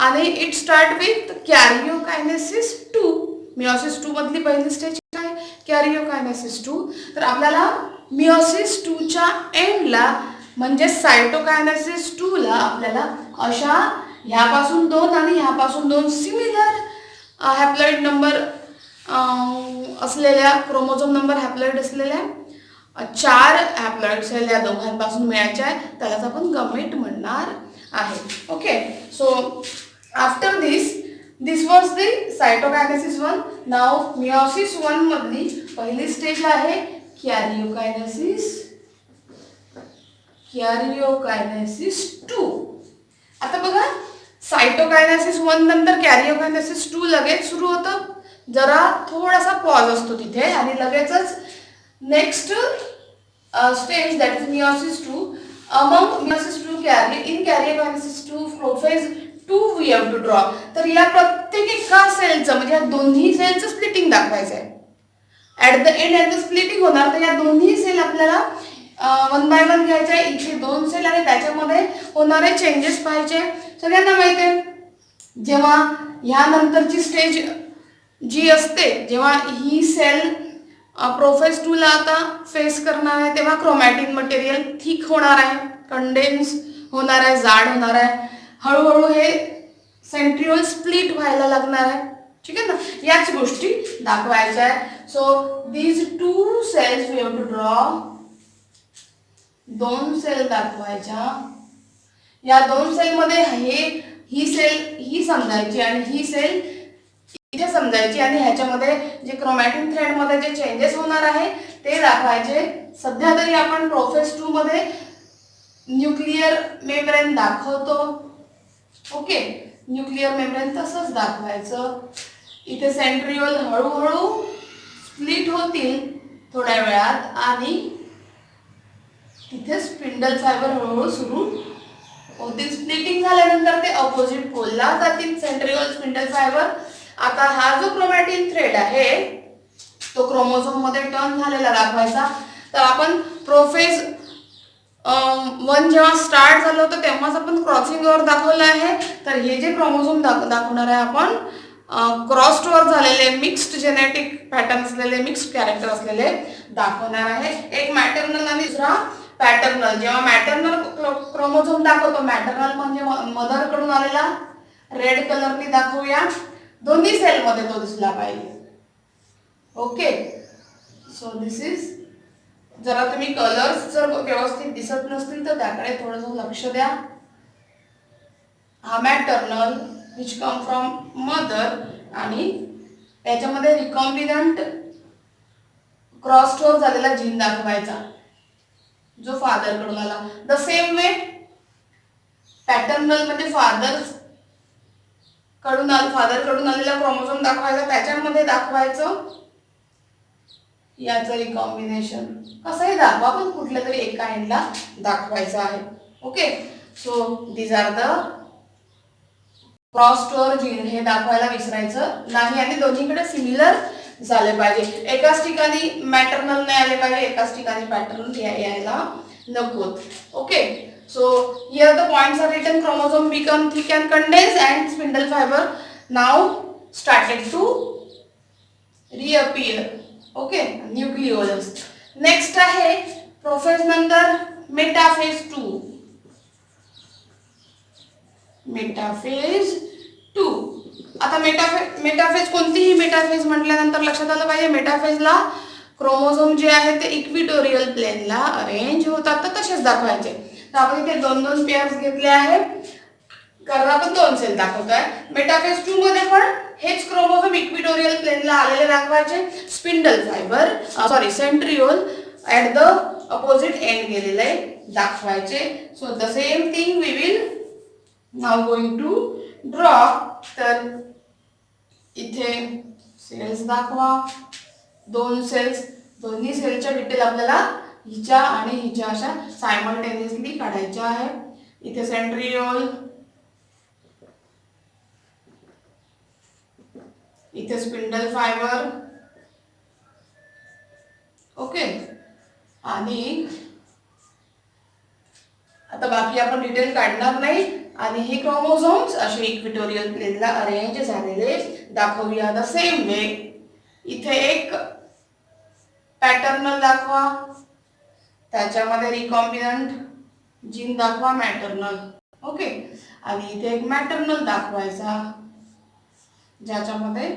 आणि इट स्टार्ट विथ कॅरिओकायनेसिस 2. मियोसिस 2 मधली पहिली स्टेज काय, कॅरिओकायनेसिस 2. तर आपल्याला मियोसिस 2 च्या एंडला म्हणजे सायटोकायनेसिस 2 ला आपल्याला अशा ह्यापासून 2 आणि ह्यापासून 2 सिमिलर हॅप्लॉइड नंबर असलेल्या क्रोमोझोम नंबर हॅप्लॉइड असलेल्या 4 हॅप्लॉइड सेल या दोघांपासून मिळायच्या आहे. त्यालाच आपण गमेट म्हणणार आहे. Okay, so after this was the cytokinesis 1. नाव मियोसिस 1 मधली पहिली स्टेज आहे कॅरिओकायनेसिस 2. आता बघा सायटोकायनेसिस 1 नंतर कॅरिओकायनेसिस 2 लगेच सुरू होतं. जरा थोडासा पॉज असतो तिथे आणि लगेचच next stage that is meiosis 2. Among meiosis 2 karyokinesis 2 prophase 2 we have to draw. तर या प्रत्येक एका सेलचं म्हणजे या दोन्ही सेलचं स्प्लिटिंग दाखवायचं आहे. ॲट द एंड याचं स्प्लिटिंग होणार, तर या दोन्ही सेल आपल्याला 1 बाय 1 घ्यायचे. इथे 2 सेल आणि त्याच्यामध्ये होणारे चेंजेस पाहिजे. सगळ्यांना माहिती आहे जेव्हा ह्यानंतरची स्टेज जी असते, जेव्हा ही सेल प्रोफेज 2 ला आता फेस करणार आहे, तेव्हा क्रोमॅटिन मटेरियल थिक होणार आहे, कंडेन्स होणार आहे, जाड होणार आहे. हळूहळू हे सेंट्रिओल स्प्लिट व्हायला लागणार आहे. ठीक आहे ना, याच गोष्टी दाखवायच्या आहे. So these 2 cells we have to draw. 2 cell दाखवायच्या. या 2 सेलमध्ये ही सेल ही समजायची आणि ही सेल इथे समजायची आणि ह्याच्यामध्ये जे क्रोमॅटिन थ्रेड मध्ये जे चेंजेस होणार आहे ते दाखवायचे. सध्या तरी आपण प्रोफेस 2 मध्ये न्यूक्लियर मेम्ब्रेन दाखवतो. ओके, न्यूक्लियर मेम्ब्रेन तसंच दाखवायचं. इथे सेंट्रिओल हळूहळू स्प्लिट होतील थोड्या वेळात आणि तिथे स्पिंडल फायबर हळूहळू सुरू होतील. स्प्लिटिंग झाल्यानंतर ते अपोजिट पोलला जातील सेंट्रिओल स्पिंडल फायबर. आता हा जो क्रोमॅटिन थ्रेड आहे तो क्रोमोझोम मध्ये टर्न झालेला दाखवायचा. तर आपण प्रोफेज 1 जेव्हा स्टार्ट झालं होतं तेव्हाच आपण क्रॉसिंगवर दाखवलं आहे. तर हे जे क्रोमोझोम दाखवणार आहे आपण क्रॉस्ड वर झालेले मिक्स्ड जेनेटिक पॅटर्न असलेले मिक्स्ड कॅरेक्टर असलेले दाखवणार आहे. एक मॅटर्नल आणि दुसरा पॅटर्नल. जेव्हा मॅटर्नल क्रोमोझोम दाखवतो, मॅटर्नल म्हणजे मदर कडून आलेला, रेड कलरनी दाखवूया. दोन्ही सेल मध्ये तो दिसला पाहिजे. Okay, so this is. जरा तुम्ही कलर्स जर व्यवस्थित दिसत नसतील तर त्याकडे थोडंसं लक्ष द्या. हा maternal which come from mother आणि याच्यामध्ये रिकॉम्बिनंट क्रॉस्ड ओव्हर झालेला जीन दाखवायचा जो फादर कडून आला. द सेम वे पॅटर्नल म्हणजे फादर कडून आलेला क्रोमोझोम दाखवायचा, त्याच्यामध्ये दाखवायचं याचं रिकॉम्बिनेशन. कसंही दाखवा पण कुठल्या तरी एका एंडला दाखवायचं आहे. Okay, so these are the crossed over gene. हे दाखवायला विसरायचं नाही आणि दोन्हीकडे सिमिलर झाले पाहिजे. एकाच ठिकाणी मॅटर्नल नाही आले पाहिजे, एकाच ठिकाणी पॅटर्नल यायला नकोत. Okay, so here the points are written. Chromosome become thick and condensed and spindle fiber now started to reappear. Okay, nucleolus. Next आहे प्रोफेज नंतर मेटाफेज 2. मेटाफेज 2. आता मेटाफेज कोणतीही मेटाफेज म्हटल्यानंतर लक्षात आलं पाहिजे मेटाफेजला क्रोमोझोम जे आहे ते इक्विटोरियल प्लेनला अरेंज होतात तर तसेच दाखवायचे. तर आपण इथे 2-2 पेअर्स घेतले आहे कारण आपण 2 सेल दाखवतोय. मेटाफेज 2 मध्ये पण हेच क्रोमोझोम इक्विटोरियल प्लेनला आलेले दाखवायचे. Spindle fiber centriole at the opposite end गेलेले दाखवायचे. So the same thing we will now going to draw. तर इथे सेल्स दाखवा. 2 सेल्स, दोन्ही सेलच्या डिटेल आपल्याला हिच्या आणि हिच्या अशा सायमल्टेनियसली काढायच्या आहे. इथे सेंट्रिओल, इथे स्पिंडल फायबर. ओके, आणि आता बाकी आपण डिटेल काढणार नाही आणि हे क्रोमोझोम्स असे इक्विटोरियल प्लेनला अरेंज झालेले दाखवूया. द सेम वे इथे एक पॅटर्नल दाखवा, त्याच्यामध्ये रिकॉम्बिनंट जीन दाखवा मॅटर्नल. ओके, आणि इथे एक मॅटर्नल दाखवायचा ज्याच्यामध्ये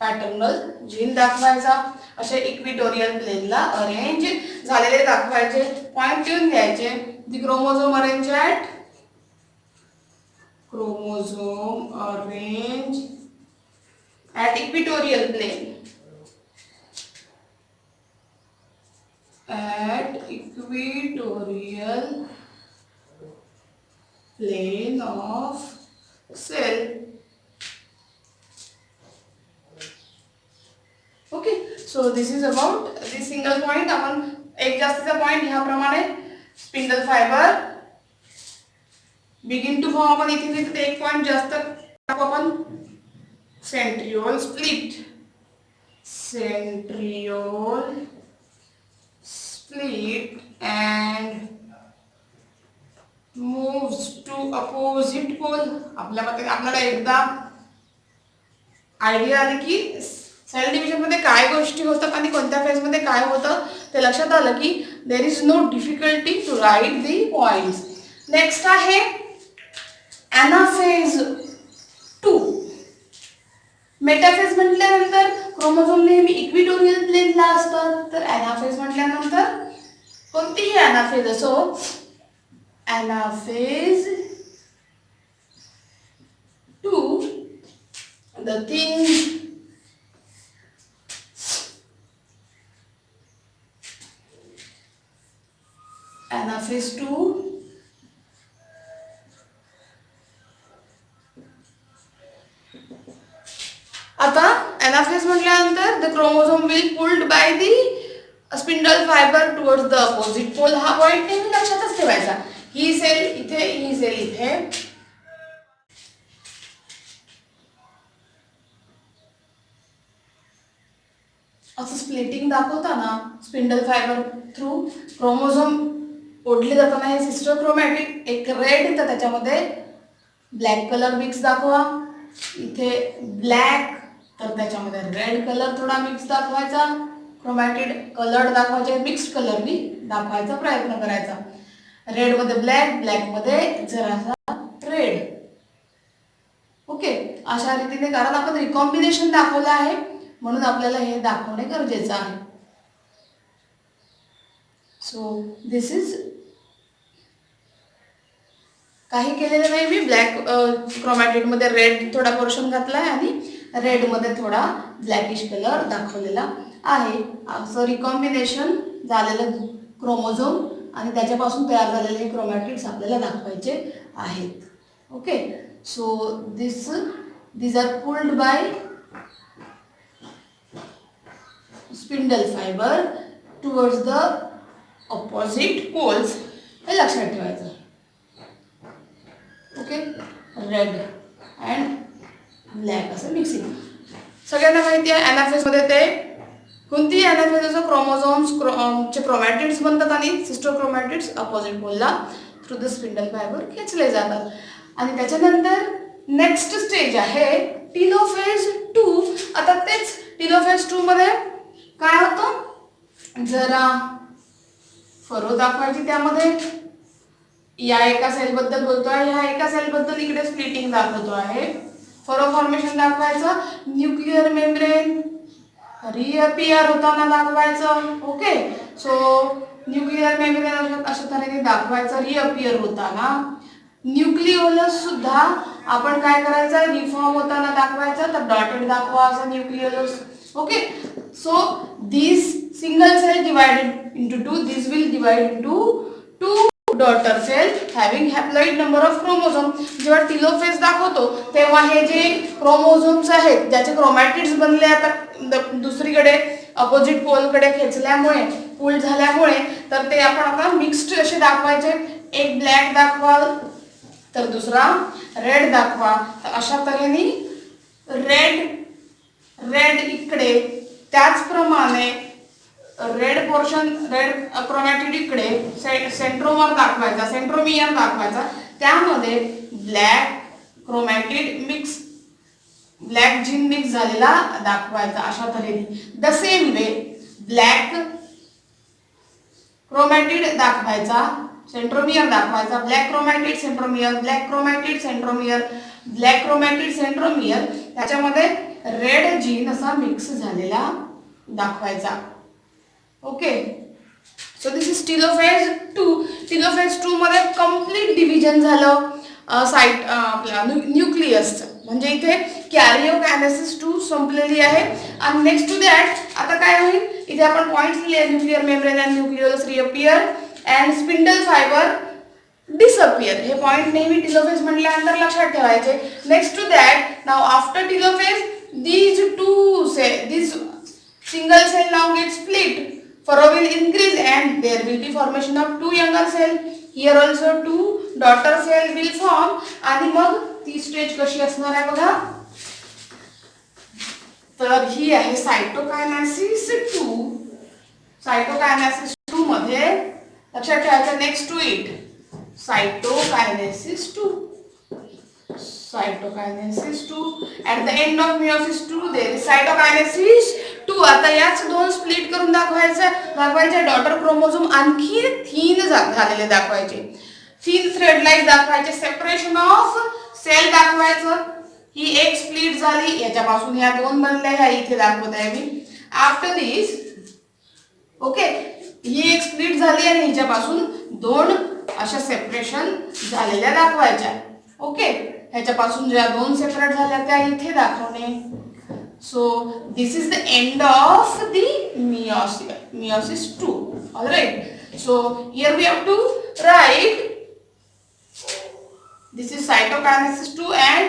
पॅटर्नल जीन दाखवायचा. असे इक्विटोरियल प्लेनला अरेंज झालेले दाखवायचे. पॉइंट लिहून घ्यायचे. The chromosome arrange at equatorial plane. At equatorial plane of cell. Okay, so this is about this single point. आपण एक जास्तीचा पॉइंट ह्याप्रमाणे spindle fiber begin to form. आपण इथे एक पॉइंट जास्त टाकू आपण. Centriole split, centriole split and moves to opposite pole. आपल्याला एकदा आयडिया आली की सेल डिव्हिजन मध्ये काय गोष्टी होतात आणि कोणत्या फेज मध्ये काय होतं ते लक्षात आलं की there is no difficulty to write the points. Next आहे ॲनाफेज 2. मेटाफेज म्हटल्यानंतर क्रोमोझोम नेहमी इक्विटोरियल प्लेनला असतात, तर ॲनाफेज म्हटल्यानंतर कोणतीही ॲनाफेज असो, ॲनाफेज 2 the thing ॲनाफेज 2 आता ॲनाफेज म्हटल्यानंतर the chromosome will pulled by the spindle fiber towards the opposite pole. हा पॉईंट नेहमी लक्षातच ठेवायचा. ही सेल इथे, ही सेल इथे. असं स्प्लिटिंग दाखवताना स्पिंडल फायबर थ्रू क्रोमोझोम ओढले जाताना हे सिस्टर क्रोमॅटिड एक रेड येतं, त्याच्यामध्ये ब्लॅक कलर मिक्स दाखवा. इथे ब्लॅक, तर त्याच्यामध्ये रेड कलर थोडा मिक्स दाखवायचा. क्रोमॅटिड कलर दाखवायचे, मिक्स्ड कलरनी दाखवायचा प्रयत्न करायचा. रेडमध्ये ब्लॅक, ब्लॅकमध्ये जरासा रेड. ओके, अशा रीतीने, कारण आपण रिकॉम्बिनेशन दाखवलं आहे म्हणून आपल्याला हे दाखवणे गरजेचं आहे. सो दिस इज, काही केलेलं नाही मी. ब्लॅक क्रोमॅटिडमध्ये रेड थोडा पोर्शन घातला आहे आणि रेडमध्ये थोडा ब्लॅकिश कलर दाखवलेला आहे. असं रिकॉम्बिनेशन झालेलं क्रोमोझोम आणि त्याच्यापासून तयार झालेले हे क्रोमॅटिड्स आपल्याला दाखवायचे आहेत. Okay, so these are pulled by spindle fiber towards the opposite poles. हे लक्षात ठेवायचं. ओके, रेड अँड ब्लॅक असं मिक्सिंग. सगळ्यांना माहिती आहे ॲनाफेजमध्ये ते कोणतीही ॲनाफेज असो, क्रोमोझोम्सचे क्रोमॅटिड्स बनतात आणि सिस्टर क्रोमॅटिड्स अपोजिट पोलला थ्रू द स्पिंडल फायबर खेचले जातात. आणि त्याच्यानंतर नेक्स्ट स्टेज आहे टिलोफेज 2. आता तेच टिलोफेज 2 मध्ये काय होतं, जरा फरो दाखवायची. त्यामध्ये या एका सेलबद्दल बोलतोय, ह्या एका सेलबद्दल इकडे स्प्लिटिंग दाखवतो आहे. फरो फॉर्मेशन दाखवायचं, न्यूक्लिअर मेम्ब्रेन रिअपिअर होताना दाखवायचं. ओके, सो न्यूक्लिअर मेम्ब्रेन अशा तऱ्हेने दाखवायचं रिअपिअर होताना. न्यूक्लिओलस सुद्धा आपण काय करायचं, रिफॉर्म होताना दाखवायचं, तर डॉटेड दाखवा असं nucleolus. Okay, so this single cell divided into 2, this will divide into 2 daughter cell having haploid number of chromosome. जेव्हा टिलोफेज दाखवतो तेव्हा हे जे क्रोमोझोम्स आहेत ज्याचे क्रोमॅटिड्स बनले, आता दुसरीकडे अपोजिट पोलकडे खेचल्यामुळे, पूल झाल्यामुळे, तर ते आपण आता मिक्स्ड असे दाखवायचे. एक ब्लॅक दाखवाल तर दुसरा रेड दाखवा. तर अशा तऱ्हेने रेड इकडे, त्याचप्रमाणे रेड पोर्शन, रेड क्रोमॅटिड इकडे सेंट्रोमर दाखवायचा, सेंट्रोमियर दाखवायचा. त्यामध्ये black chromatid mix, black gene mix झालेला दाखवायचा अशा तऱ्हेने. The same way black chromatid दाखवायचा, सेंट्रोमियर दाखवायचा, black chromatid centromere, black chromatid centromere, black chromatid centromere, त्याच्यामध्ये रेड जीन असा मिक्स झालेला दाखवायचा. Okay, so this is telophase 2. Telophase 2 मध्ये कम्प्लीट डिव्हिजन झालं साईट आपल्या न्यूक्लियसचं, म्हणजे इथे कॅरिओकायनेसिस 2 संपलेली आहे. आणि नेक्स्ट टू दॅट आता काय होईल, इथे आपण पॉइंट्स लिहिले, nuclear membrane and nucleolus reappear and spindle fibre disappear. हे पॉइंट नेहमी टिलोफेज म्हटल्यानंतर लक्षात ठेवायचे. Next to that, now after telophase these single cell now get split, furrow will increase and there will be formation of 2 younger cell. Here also 2 daughter cell will form. आणि मग ती stage कशी असणार आहे बघा, तर ही आहे सायटोकायनेसिस 2. सायटोकायनेसिस 2 मध्ये लक्षात ठेवायचं, next to it cytokinesis 2. Cytokinesis 2. At the end of meiosis 2 there is cytokinesis 2. आता याच दोन स्प्लिट करून दाखवायचे डॉटर क्रोमोझोम आणखी थीन झालेले दाखवायचे, थीन थ्रेड लाईक दाखवायचे. सेपरेशन ऑफ सेल दाखवायचं. ही एक स्प्लिट झाली, याच्यापासून ह्या दोन बनल्या, ह्या इथे दाखवत आहे मी. आफ्टर दिस ओके, ही एक स्प्लिट झाली आणि हिच्यापासून दोन अशा सेपरेशन झालेल्या दाखवायच्या. ओके, ह्याच्यापासून ज्या दोन सेपरेट झाल्या त्या इथे दाखवणे. So this is the end of the meiosis 2. All right. So here we have to write this is cytokinesis 2 and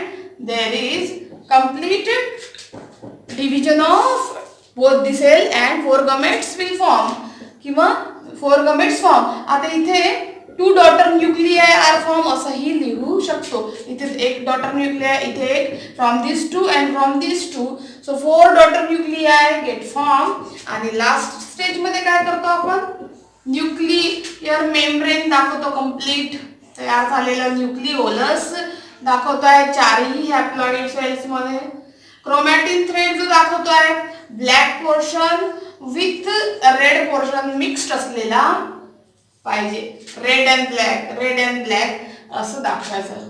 there is complete division of both the cell and four gametes will form किंवा four gametes form. आता इथे 2 daughter nuclei R form असंही लिहू शकतो. इथे एक daughter nuclei, इथे एक from this 2 and from this 2. So 4 daughter nuclei get form. आणि लास्ट स्टेज मध्ये काय करतो आपण, न्यूक्लियर मेम्ब्रेन दाखवतो कंप्लीट तयार झालेलं न्यूक्लिओलस दाखवतोय चारही हॅप्लॉइड सेल्स मध्ये. क्रोमॅटिन थ्रेड जो दाखवतोय black portion with red portion mixed असलेला पाहिजे. रेड अँड ब्लॅक असं दाखवायचं.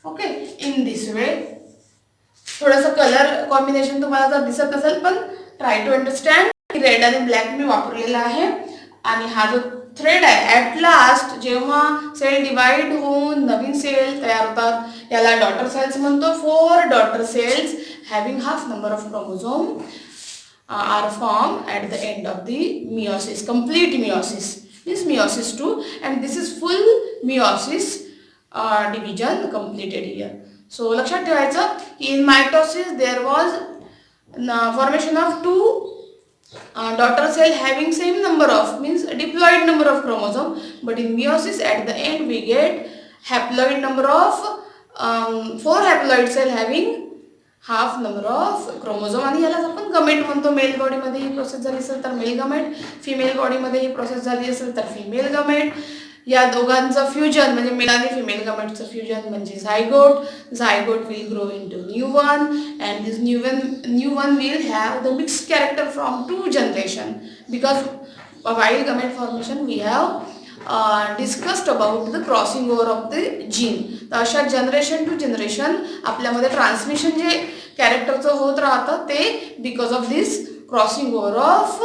ओके, इन दिस वे. थोडंसं कलर कॉम्बिनेशन तुम्हाला जर दिसत नसेल पण ट्राय टू अंडरस्टँड. रेड आणि ब्लॅक मी वापरलेला आहे. आणि हा जो थ्रेड आहे ॲट लास्ट जेव्हा सेल डिवाइड होऊन नवीन सेल तयार होतात याला डॉटर सेल्स म्हणतो. 4 daughter cells having half number of chromosome are formed at the end of the meiosis. Complete meiosis is meiosis 2 and this is full meiosis division completed here. So लक्षात ठेवायचं की in mitosis there was formation of 2 daughter cell having same number of means diploid number of chromosome, but in meiosis at the end we get haploid number of 4 haploid cell having half number of chromosome. आणि याला आपण गमेट म्हणतो. Mail बॉडीमध्ये ही process झाली असेल तर male gamete, female बॉडीमध्ये ही process झाली असेल तर फिमेल गमेट. या दोघांचं फ्युजन म्हणजे मेल आणि फिमेल गमेटचं फ्युजन म्हणजे zygote. Zygote will grow into new one and this new one will have the mixed character from 2 generation because while gamete formation we have discussed about the crossing over of the gene. तर अशा generation to generation आपल्यामध्ये transmission जे कॅरेक्टरचं होत राहतं ते because of this crossing over of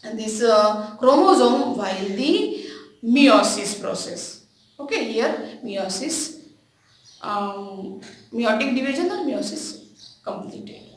this chromosome while the meiosis process. Okay, here meiosis, meiotic division or meiosis completed.